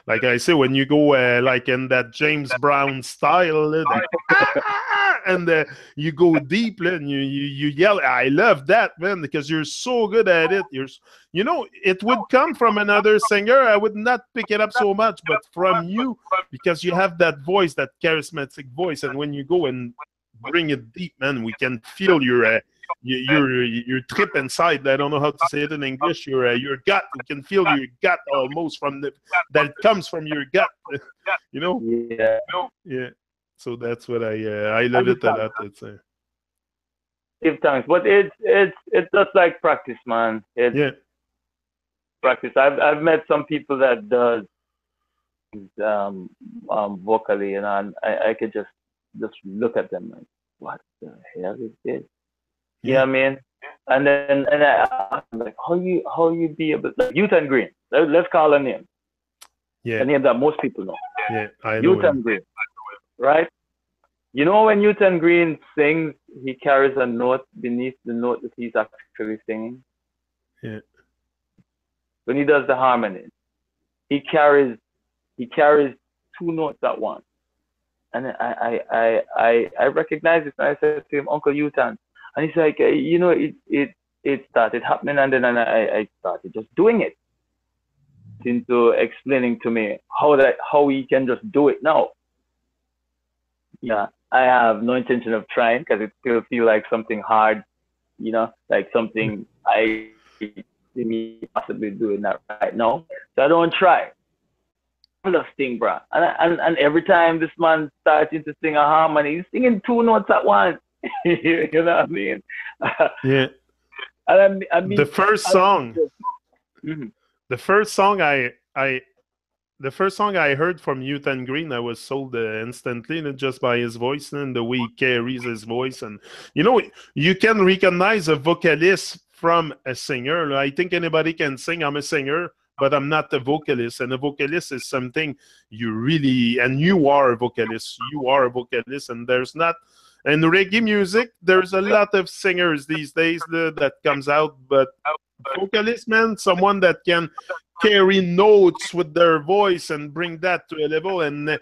Like I say, when you go like in that James Brown style, and you go deep and you yell. I love that, man, because you're so good at it. You know, it would come from another singer. I would not pick it up so much, but from you, because you have that voice, that charismatic voice, and when you go and bring it deep, man, we can feel your trip inside. I don't know how to say it in English. Your gut. We can feel your gut almost from that it comes from your gut. You know. Yeah. Yeah. So that's what I love it a lot. It's give thanks, but it's just like practice, man. It's practice. I've met some people that does vocally, and I could just look at them like, what the hell is this? You know what I mean? And I'm like, how you be able, like Youth and Green. Let's call a name. Yeah. A name that most people know. Yeah, I know. Youth and Green. Right? You know, when Youth and Green sings, he carries a note beneath the note that he's actually singing. Yeah. When he does the harmony, he carries two notes at once. And I recognize it, and I said to him, Uncle Utan. And he's like, you know, it started happening, and then I started just doing it. Into explaining to me how he can just do it now. Yeah, I have no intention of trying because it still feels like something hard, you know, like something I see me possibly doing that right now. So I don't try. I love sing, bro. And every time this man starts to sing a harmony, he's singing two notes at once. You know what I mean? Yeah. And I mean the first song. Mm-hmm. The first song I heard from Youth and Green, I was sold instantly, just by his voice and the way he carries his voice. And you know, you can recognize a vocalist from a singer. I think anybody can sing. I'm a singer, but I'm not a vocalist. And a vocalist is something you really, and you are a vocalist. You are a vocalist, and there's not. In reggae music, there's a lot of singers these days that comes out, but vocalist, man, someone that can carry notes with their voice and bring that to a level, and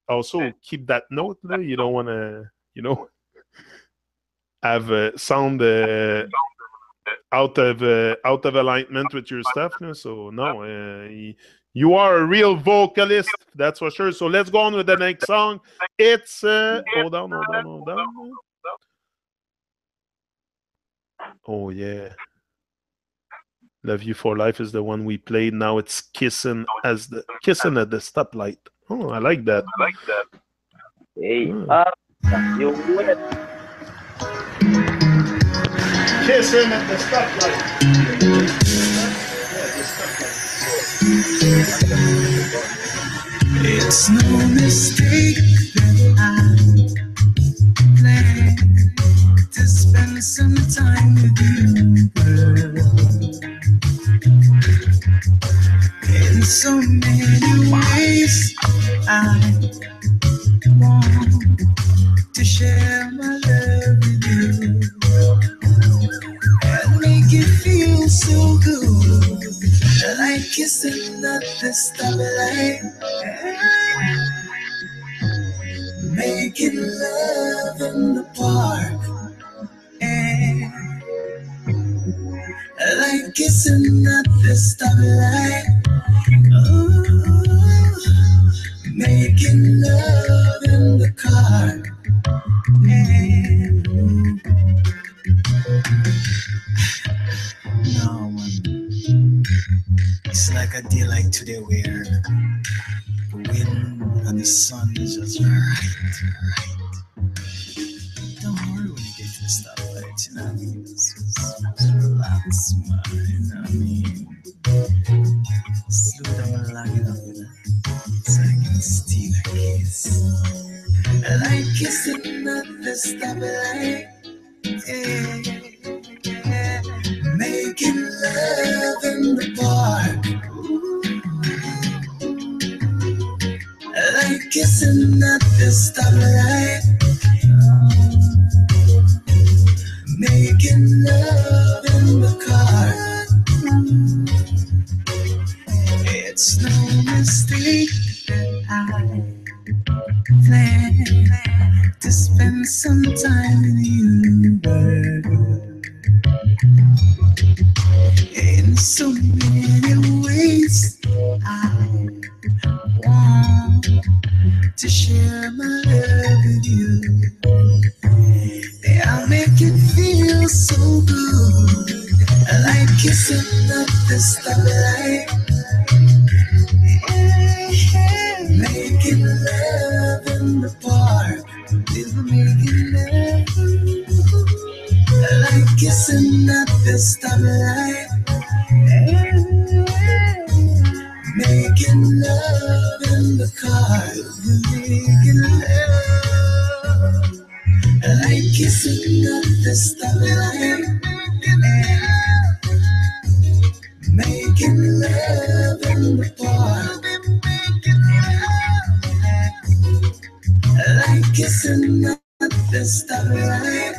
also keep that note. You don't want to, you know, have a sound out of alignment with your stuff. So no, you are a real vocalist, that's for sure. So let's go on with the next song. It's hold on. Oh yeah. Love You for Life is the one we played. Now it's Kissing at the Stoplight. Oh, I like that. Hey, you win it. Kissing at the Stoplight. It's no mistake that I planned to spend some time with you, girl. In so many ways, I want to share my love with you and make it feel so good, like kissing at the stoplight, making love in the park, and like kissing at the stoplight. Making love in the car. No, it's like a day like today where the wind and the sun is just right. Don't worry when you get to the stoplight, you know what I mean? Just relax, man, you know what I mean? Slow down long enough, you know, so I can steal a kiss. Like kissing at the stoplight, yeah. Making love in the park. Like kissing at the stoplight. Making love in the car. It's no mistake that I plan to spend some time with you, girl. In so many ways, I want to share my love with you. I'll make it feel so good, like kissing at the starlight. Making love in the park, we're making love, like kissing at the starlight. Making love in the car, we're making love. Like kissing at the starlight, making love in the park. Like kissing at the starlight,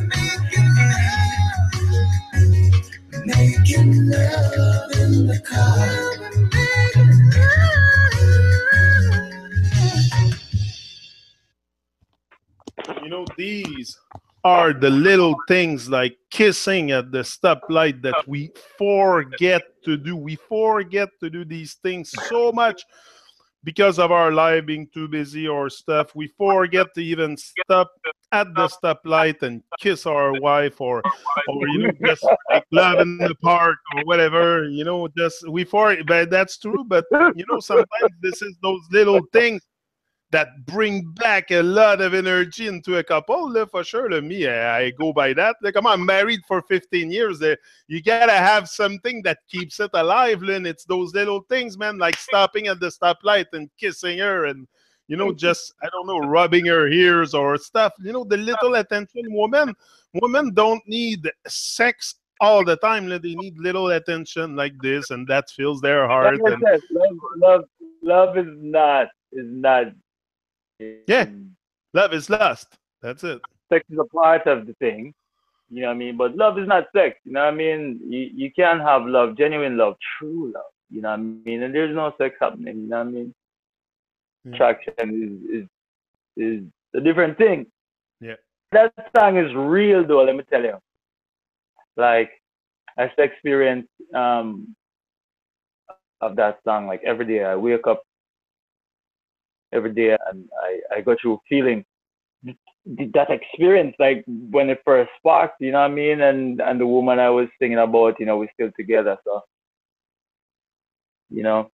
making love in the car. You know, these are the little things like kissing at the stoplight that we forget to do. We forget to do these things so much because of our life being too busy or stuff. We forget to even stop at the stoplight and kiss our wife or you know, just make love in the park or whatever. You know, just but that's true. But you know, sometimes this is those little things that bring back a lot of energy into a couple. For sure, me, I go by that. Like, I'm married for 15 years. You gotta have something that keeps it alive, Lynn. It's those little things, man, like stopping at the stoplight and kissing her and, you know, just, I don't know, rubbing her ears or stuff. You know, the little attention. Women don't need sex all the time. They need little attention like this, and that fills their heart. Like I said, love is not. Yeah, love is lust. That's it. Sex is a part of the thing, you know what I mean? But love is not sex, you know what I mean? You can have love, genuine love, true love, you know what I mean? And there's no sex happening, you know what I mean? Attraction is a different thing. Yeah. That song is real though, let me tell you. Like, I just experience of that song, like every day I wake up every day and I go through feeling that experience, like when it first sparked, you know what I mean? And the woman I was thinking about, you know, we're still together. So, you know,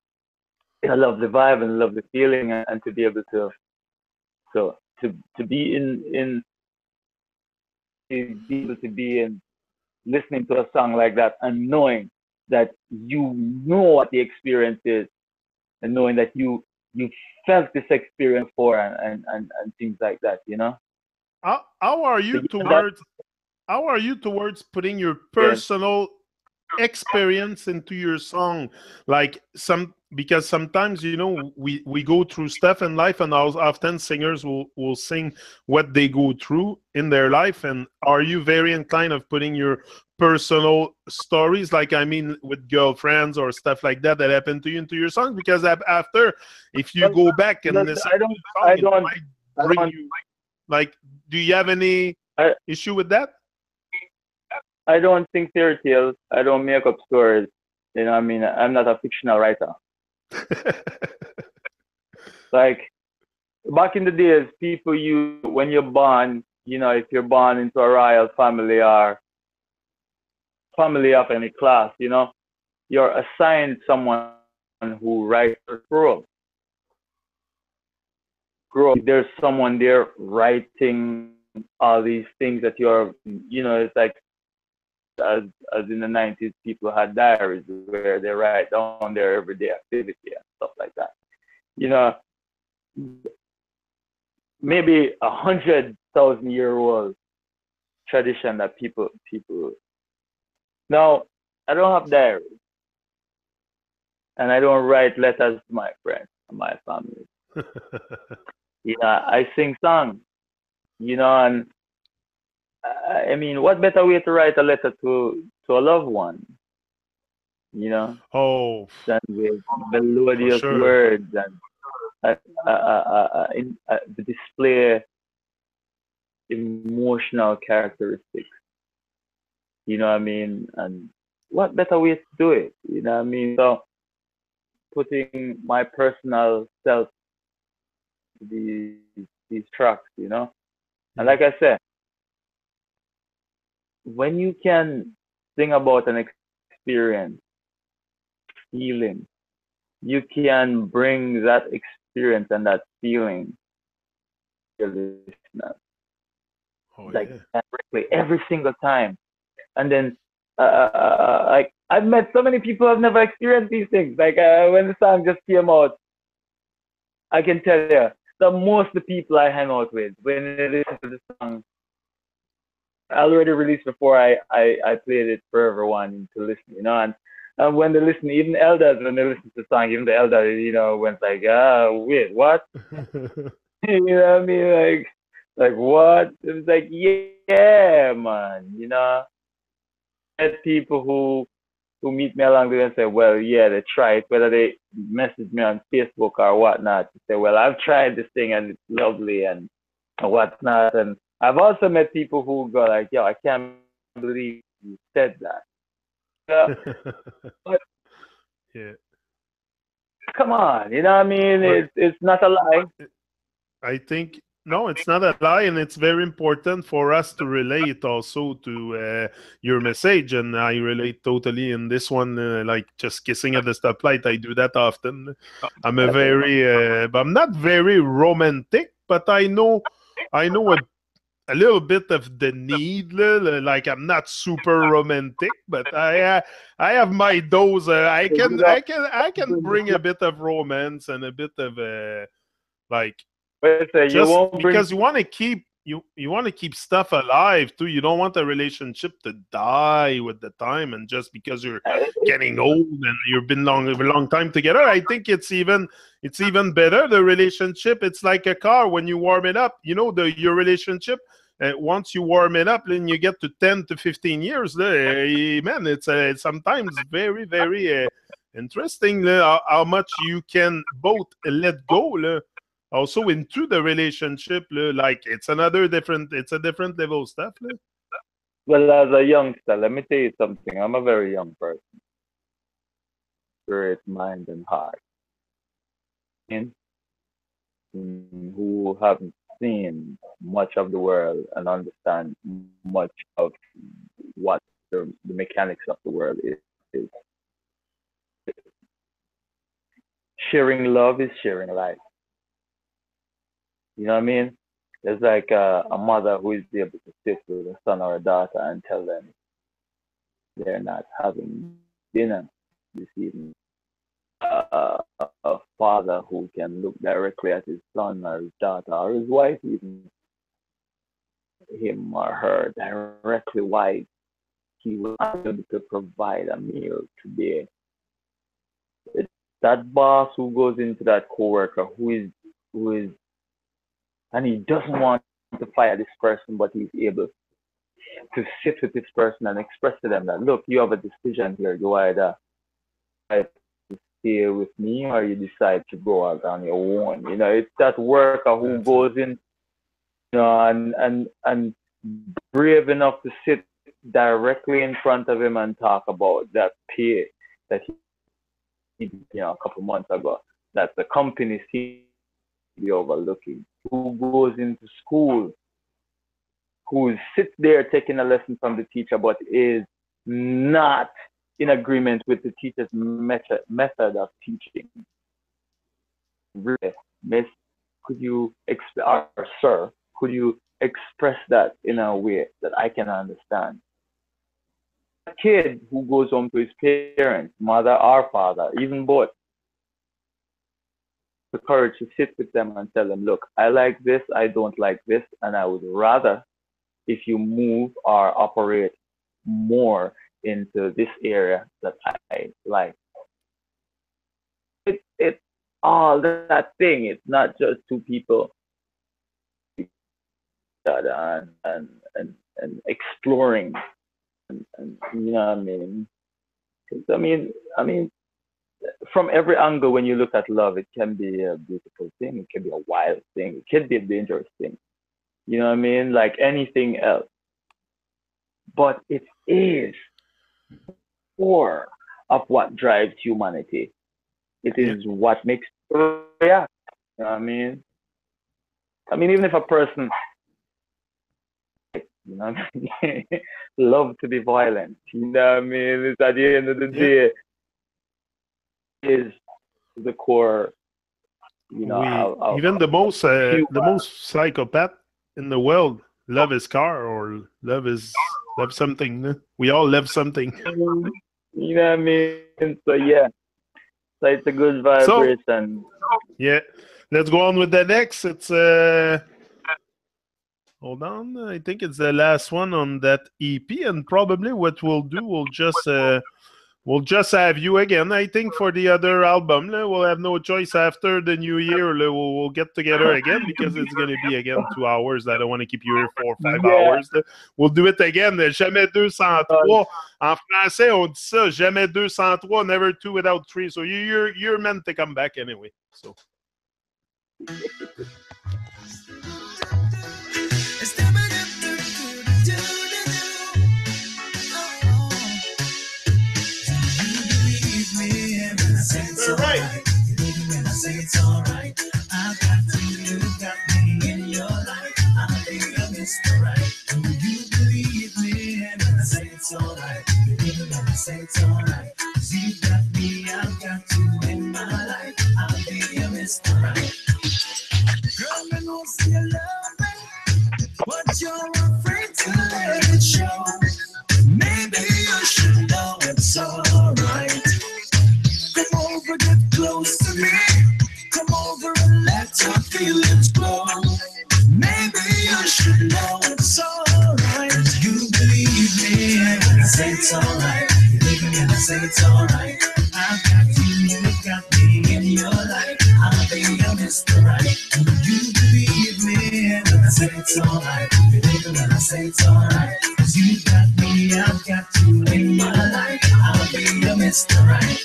I love the vibe and love the feeling and to be able to be in listening to a song like that and knowing that you know what the experience is and knowing that you felt this experience before and things like that, you know. How are you towards putting your Yeah. personal experience into your song? Like because sometimes, you know, we go through stuff in life, and often singers will sing what they go through in their life. And are you very inclined of putting your personal stories, like, I mean, with girlfriends or stuff like that happened to you into your songs? Because after, if you go back and listen to the song, it might bring you, like, do you have any issue with that? I don't think fairy tales. I don't make up stories. You know what I mean? I'm not a fictional writer. Like, back in the days, people when you're born, you know, if you're born into a royal family or family of any class, you know, you're assigned someone who writes or grow up. There's someone there writing all these things that you're, it's like as in the 90s, people had diaries where they write down their everyday activity and stuff like that. Maybe 100,000-year-old tradition that people. Now, I don't have diaries, and I don't write letters to my friends and my family. I sing songs, and I mean, what better way to write a letter to a loved one, Oh, than with melodious sure. words and display emotional characteristics. You know what I mean? And what better way to do it? You know what I mean? So putting my personal self these tracks, and like I said, when you can sing about an experience, feeling, you can bring that experience and that feeling to your listeners. Like directly every single time. And then like I've met so many people who've never experienced these things. Like when the song just came out, I can tell you that most of the people I hang out with, when they listen to the song, I already released before I played it for everyone to listen, and when they listen, even elders, when they listen to the song, even the elders, went like, wait, what? You know what I mean? Like what? It was like, yeah, man, Met people who meet me along the way and say, well, yeah, they try it, whether they message me on Facebook or whatnot to say, well, I've tried this thing and it's lovely and whatnot. And I've also met people who go like, yo, I can't believe you said that. But Yeah. come on, you know what I mean? It's not a lie. I think no, it's not a lie, and it's very important for us to relate also to your message, and I relate totally in this one. Like just kissing at the stoplight, I do that often. I'm but I'm not very romantic, but I know a little bit of the need. Like I'm not super romantic, but I have my dose. I can bring a bit of romance and a bit of like. Just because you want to keep you want to keep stuff alive too. You don't want a relationship to die with the time, and just because you're getting old and you've been a long time together, I think it's even better. The relationship, it's like a car when you warm it up. Your relationship. Once you warm it up, then you get to 10 to 15 years. Man, it's sometimes very, very interesting how much you can both let go. Also into the relationship, like it's a different level of stuff. Well, as a youngster, let me tell you something. I'm a very young person. Spirit, mind, and heart. Who haven't seen much of the world and understand much of what the mechanics of the world is. Sharing love is sharing life. You know what I mean? There's like a mother who is able to sit with a son or a daughter and tell them they're not having dinner this evening. A father who can look directly at his son or his daughter or his wife, even him or her directly, why he was able to provide a meal today. It's that boss who goes into that coworker who is and he doesn't want to fire this person, but he's able to sit with this person and express to them that, look, you have a decision here. You either decide to stay with me or you decide to go out on your own. It's that worker who goes in, and brave enough to sit directly in front of him and talk about that pay that he a couple months ago, that the company seems to be overlooking. Who goes into school, who sits there taking a lesson from the teacher, but is not in agreement with the teacher's method of teaching. Really, Miss, could you or sir, could you express that in a way that I can understand? A kid who goes home to his parents, mother or father, even both, the courage to sit with them and tell them, look, I like this, I don't like this, and I would rather if you move or operate more into this area that I like. It's all that thing. It's not just two people and exploring and you know what I mean? 'Cause I mean, from every angle, when you look at love, it can be a beautiful thing. It can be a wild thing. It can be a dangerous thing. You know what I mean? Like anything else. But it is core of what drives humanity. It is what makes us react. You know what I mean? I mean, even if a person, you know what I mean, love to be violent, you know what I mean? It's at the end of the day, is the core, you know, even the most psychopath in the world love his car or love something. We all love something. You know what I mean? So yeah, so it's a good vibration. So, yeah, let's go on with the next. It's hold on, I think it's the last one on that EP, and probably what we'll do, we'll just have you again. I think for the other album, we'll have no choice after the new year. We'll get together again because it's going to be again 2 hours. I don't want to keep you here 4 or 5 hours. We'll do it again. Jamais 203. En français, on dit ça. Jamais 203. Never 2 without 3. So you're meant to come back anyway. So. All right. When I say it's all right, I got you got me in your life. I'll be a Mr. Right. Do you believe me? And when I say it's all right, even when I say it's all right, 'cause you got me, I've got you in my life. I'll be a Mr. Right. Girl, I know you love me, but you're afraid to let it show. Maybe you should know it's all right. Come over, get close to me. Come over and let your feelings flow. Maybe you should know it's alright. You believe me, and when I say it's alright, even when I say it's alright, I've got you got me in your life. I'll be your Mr. Right. You believe me, and when I say it's alright, even when I say it's alright, 'cause you got me, I've got you in my life. I'll be your Mr. Right.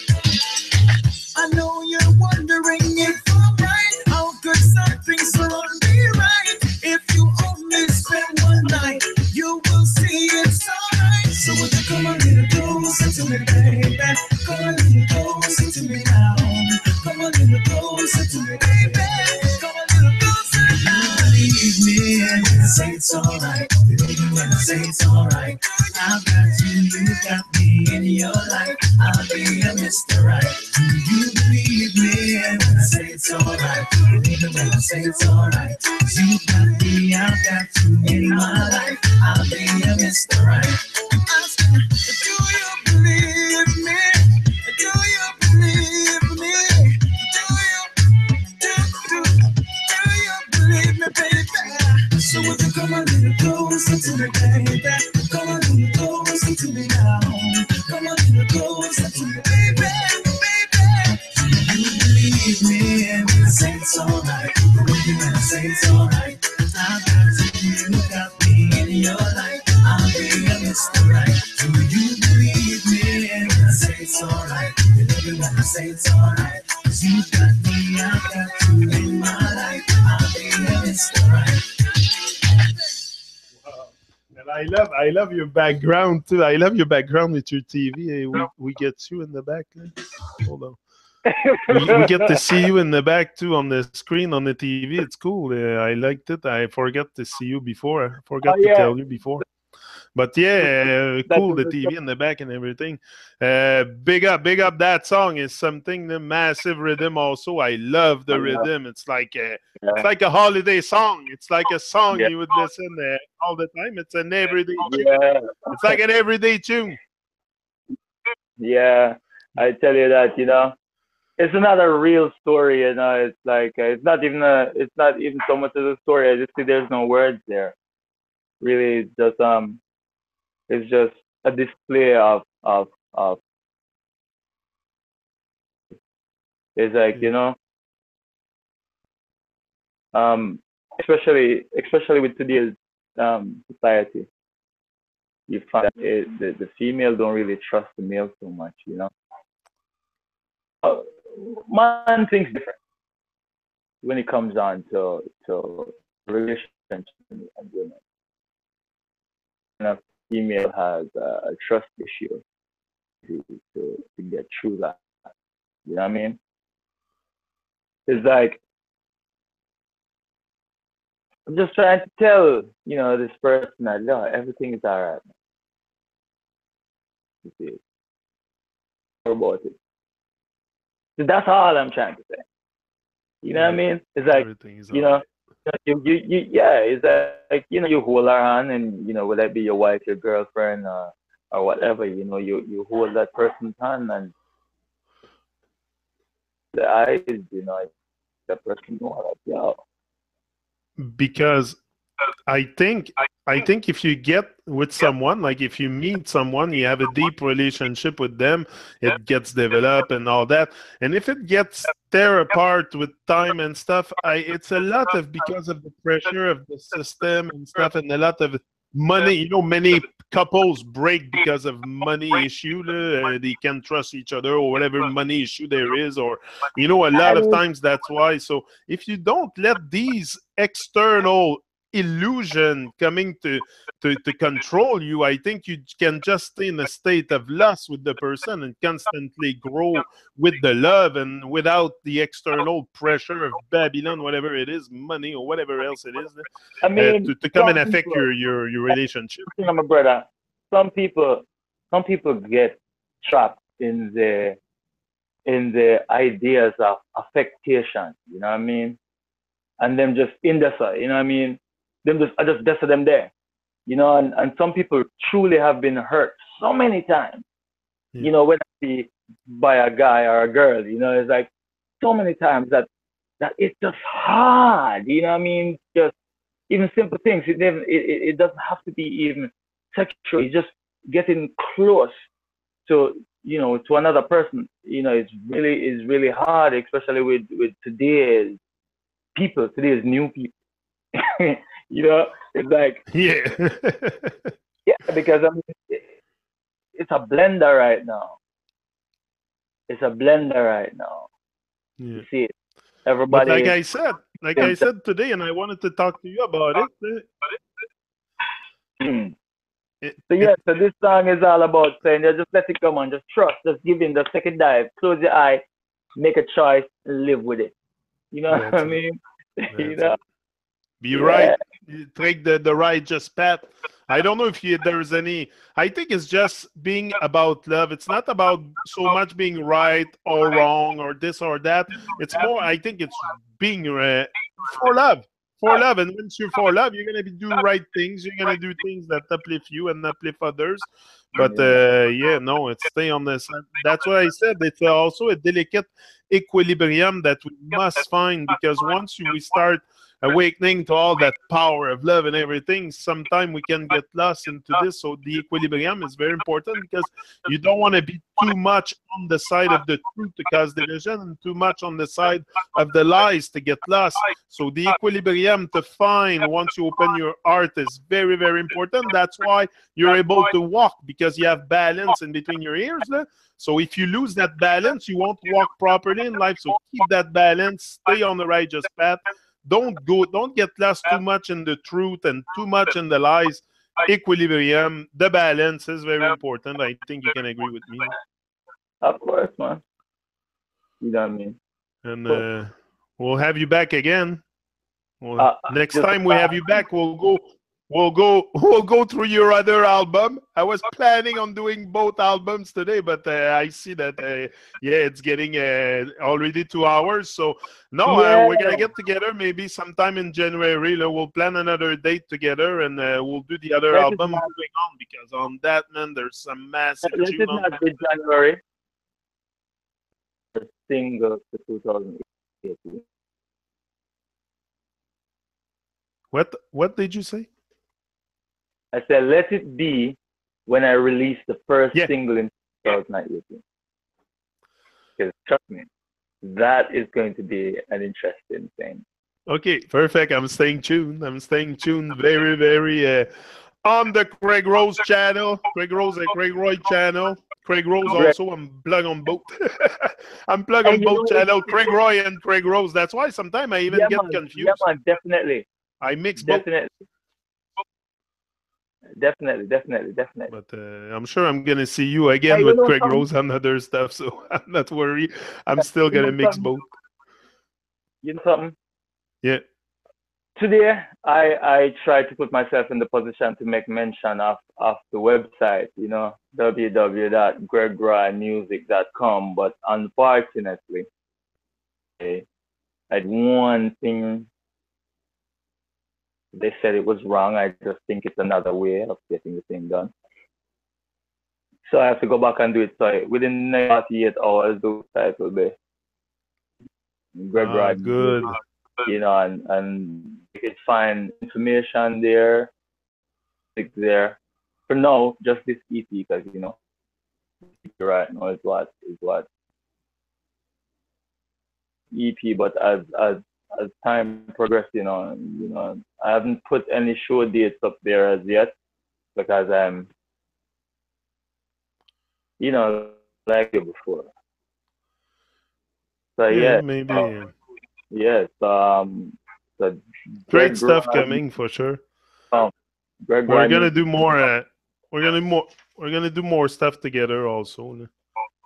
I know you're wondering if I'm right. How could something so be right? If you only spend one night, you will see it's alright. So would you come a little closer to me, baby? Come a little closer to me now. Come a little closer to me, baby. Come a little closer now. Believe me, and when I say it's alright, baby, when I say it's alright, I've got you got me in your life. I'll be a Mr. Right. Do you believe me? And when I say it's alright, even when I say it's alright, 'cause you got me, I've got you in my life. I'll be a Mr. Right. Do you believe me? Do you believe me? Do you believe me, baby? So would you come a little closer to me, baby? Come a little closer to me now. Come a little closer to me, baby. You believe me, and when I say it's alright, when I say it's alright, I've got you got me in your life. I'll be a Mr. Right. Do you believe me? And when I say it's alright, when I say it's alright, 'cause you got me, I've got you in my life. I'll be a Mr. Right. And I love your background too. I love your background with your TV. We get you in the back. Hold on. we get to see you in the back too on the screen on the TV. It's cool. I liked it. I forgot to see you before. I forgot to tell you before. But yeah, That cool, is the the TV in the back and everything. Big up that song is something, the massive rhythm also. I love the rhythm. It's like a holiday song. It's like a song yeah, you would listen all the time. It's an everyday tune. yeah, It's like an everyday tune. yeah. I tell you that, it's another real story, It's like it's not even so much of a story. I just see there's no words there. Really, it's just a display of. It's like Yeah. um, especially with today's society, you find that the female don't really trust the male so much. Uh, Man thinks different when it comes on to relationships and women. And a female has a trust issue to get through that. You know what I mean? It's like I'm just trying to tell this person that no, everything is alright. You see, about it. So that's all I'm trying to say. You know what I mean? It's like Everything is you all know, right. yeah. It's like you hold her hand, and whether it be your wife, your girlfriend, or whatever, you hold that person's hand, and the eyes, that person know like, yo, Because I think if you get with someone, like if you meet someone, you have a deep relationship with them, it gets developed and all that. And if it gets tear apart with time and stuff, it's a lot of because of the pressure of the system and stuff, and a lot of money. Many couples break because of money issue. They can't trust each other or whatever money issue there is, or a lot of times that's why. So if you don't let these external illusion coming to control you, I think you can just stay in a state of lust with the person and constantly grow with the love and without the external pressure of Babylon, whatever it is, money or whatever else it is, I mean, to come and affect your relationship. my brother, some people, some people get trapped in the ideas of affectation. You know what I mean? And them just in there, you know what I mean? Them just I just desert them there. And some people truly have been hurt so many times. Yeah. Whether it be by a guy or a girl, it's like so many times that it's just hard. You know what I mean? Just even simple things. It doesn't have to be even sexual. It's just getting close to another person. It's really hard, especially with today's people, today's new people. It's like Yeah. yeah, because I mean it's a blender right now. It's a blender right now. Yeah. You see it. But Everybody like is I said, like I said today, and I wanted to talk to you about it. It, so it yeah, so this song is all about saying just let it come on, just trust, just give in the second dive, close your eye, make a choice, and live with it. You know what that's I it. mean? you That's know? it. Be right. Yeah. You take the right just path. I don't know if there's any. I think it's just being about love. It's not about so much being right or wrong or this or that. It's more. I think it's being for love. For love, and once you're for love, you're gonna do right things. You're gonna do things that uplift you and uplift others. But Yeah. yeah, no, it's stay on this. That's why I said it's also a delicate equilibrium that we must find, because once we start awakening to all that power of love and everything, sometimes we can get lost into this. So the equilibrium is very important, because you don't want to be too much on the side of the truth to cause division and too much on the side of the lies to get lost. So the equilibrium to find once you open your heart is very, very important. That's why you're able to walk, because you have balance in between your ears. So if you lose that balance, you won't walk properly in life. So keep that balance, stay on the righteous path. Don't get lost too much in the truth and too much in the lies. Equilibrium, the balance is very important. I think you can agree with me. Of course, man. You know what I mean? And But we'll have you back again. Well, next just time we have you back, we'll go we'll go through your other album. I was planning on doing both albums today, but I see that yeah, it's getting already 2 hours. So no, Yeah. we're gonna get together maybe sometime in January. We'll plan another date together, and we'll do the other Let it album not, moving on, because on that, man, there's some massive let tune it on. not be January. The single for 2018. What did you say? I said, let it be when I release the first Yeah. single in 2018. Because trust me, that is going to be an interesting thing. Okay, perfect. I'm staying tuned. I'm staying tuned very, very on the Craig Rose channel. Craig Rose and Craig Roy channel. Craig Rose Greg, also, I'm plugged on both. I'm plugged and on you both know, channel, Craig Roy and Craig Rose. That's why sometimes I even yeah, get man, confused. definitely, I mix both. Definitely. But I'm sure I'm going to see you again Hey, you with know Craig something? Rose and other stuff, so I'm not worried. I'm still You going to know mix something? both. You know something? Yeah. Today, I tried to put myself in the position to make mention of the website, www.gregorroymusic.com, but unfortunately, I had one thing. They said it was wrong. I just think it's another way of getting the thing done. So I have to go back and do it. So within the next 48 hours, the website will be Gregor Roy Good. Music, and you can find information there. There. For now, just this EP, because right now is what EP. But as time progresses, I haven't put any show dates up there as yet, because I'm, like you before. So Yeah, maybe. yes, the Great Greg stuff Roy, coming for sure. Greg We're Roy gonna Music. do more. We're gonna do more stuff together also.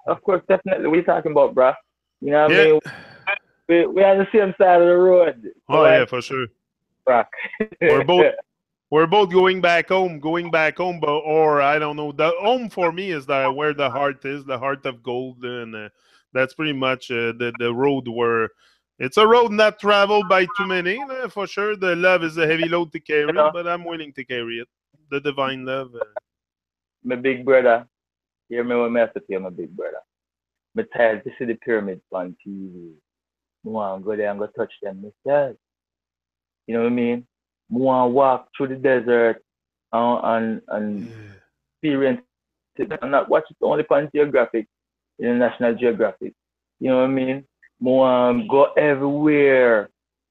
Of course, definitely. What are you talking about, bruh? You know what I Yeah. mean? We're on the same side of the road. So Oh yeah, for sure. rock. We're both going back home, but or I don't know. The home for me is where the heart is, the heart of gold, and that's pretty much the road where it's a road not traveled by too many. For sure, the love is a heavy load to carry, but I'm willing to carry it. The divine love. My big brother. Hear me when I have to tell my big brother. I'm tired to see the pyramids on TV. I want to go there and go touch them myself. You know what I mean? I want to walk through the desert and experience it. And not watch it only on Geographic, National Geographic. You know what I mean? I want to go everywhere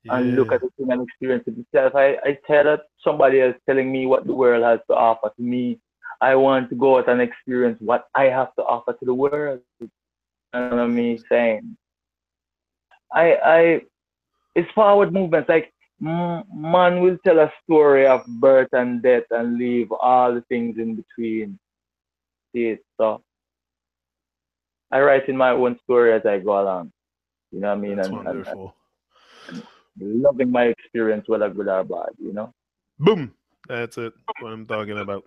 and look at the thing and experience it myself. I tell that somebody else telling me what the world has to offer to me. I want to go out and experience what I have to offer to the world. You know what I mean? Saying, it's forward movement. Like, man will tell a story of birth and death and leave all the things in between. See it? So I write in my own story as I go along. You know what I mean? That's And wonderful. loving my experience, whether good or bad. Boom. That's it. What I'm talking about.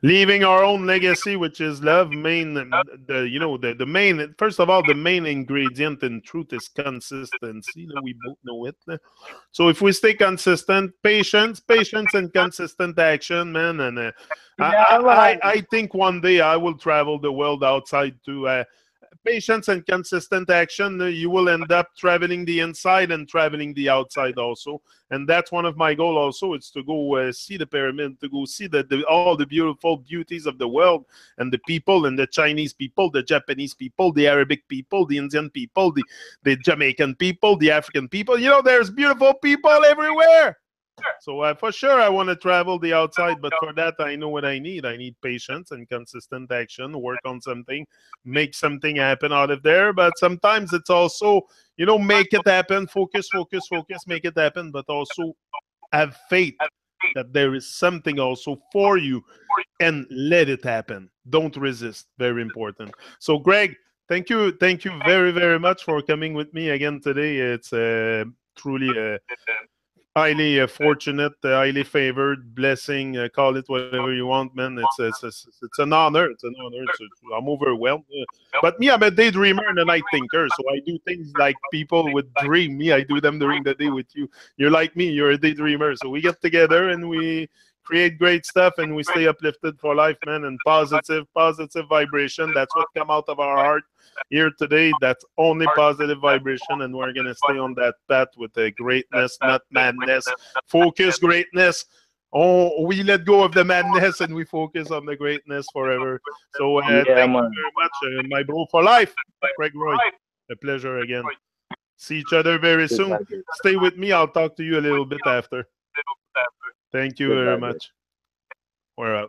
Leaving our own legacy, which is love. The main. First of all, the main ingredient in truth is consistency. We both know it. So if we stay consistent, patience, and consistent action, man, and I think one day I will travel the world outside to. Patience and consistent action, you will end up traveling the inside and traveling the outside also. And that's one of my goals also. It's to go see the pyramid, to go see all the beautiful beauties of the world, and the people, and the Chinese people, the Japanese people, the Arabic people, the Indian people, the Jamaican people, the African people. There's beautiful people everywhere. So for sure, I want to travel the outside, but for that, I know what I need. I need patience and consistent action, work on something, make something happen out of there. But sometimes it's also, make it happen, focus, make it happen, but also have faith that there is something also for you, and let it happen. Don't resist. Very important. So, Greg, thank you very, very much for coming with me again today. It's truly highly fortunate, highly favored, blessing, call it whatever you want, man. It's an honor. It's an honor. I'm overwhelmed. But me, I'm a daydreamer and a night thinker. So I do things like people would dream. Me, I do them during the day with you. You're like me. You're a daydreamer. So we get together and we create great stuff and we stay uplifted for life, man. And positive vibration. That's what come out of our heart here today. That's only positive vibration, and we're gonna stay on that path with the greatness, not madness. Focus greatness. Oh, we let go of the madness and we focus on the greatness forever. So thank you very much, my bro for life, Greg Roy. A pleasure again. See each other very soon. Stay with me. I'll talk to you a little bit after. Thank you very much. We're out.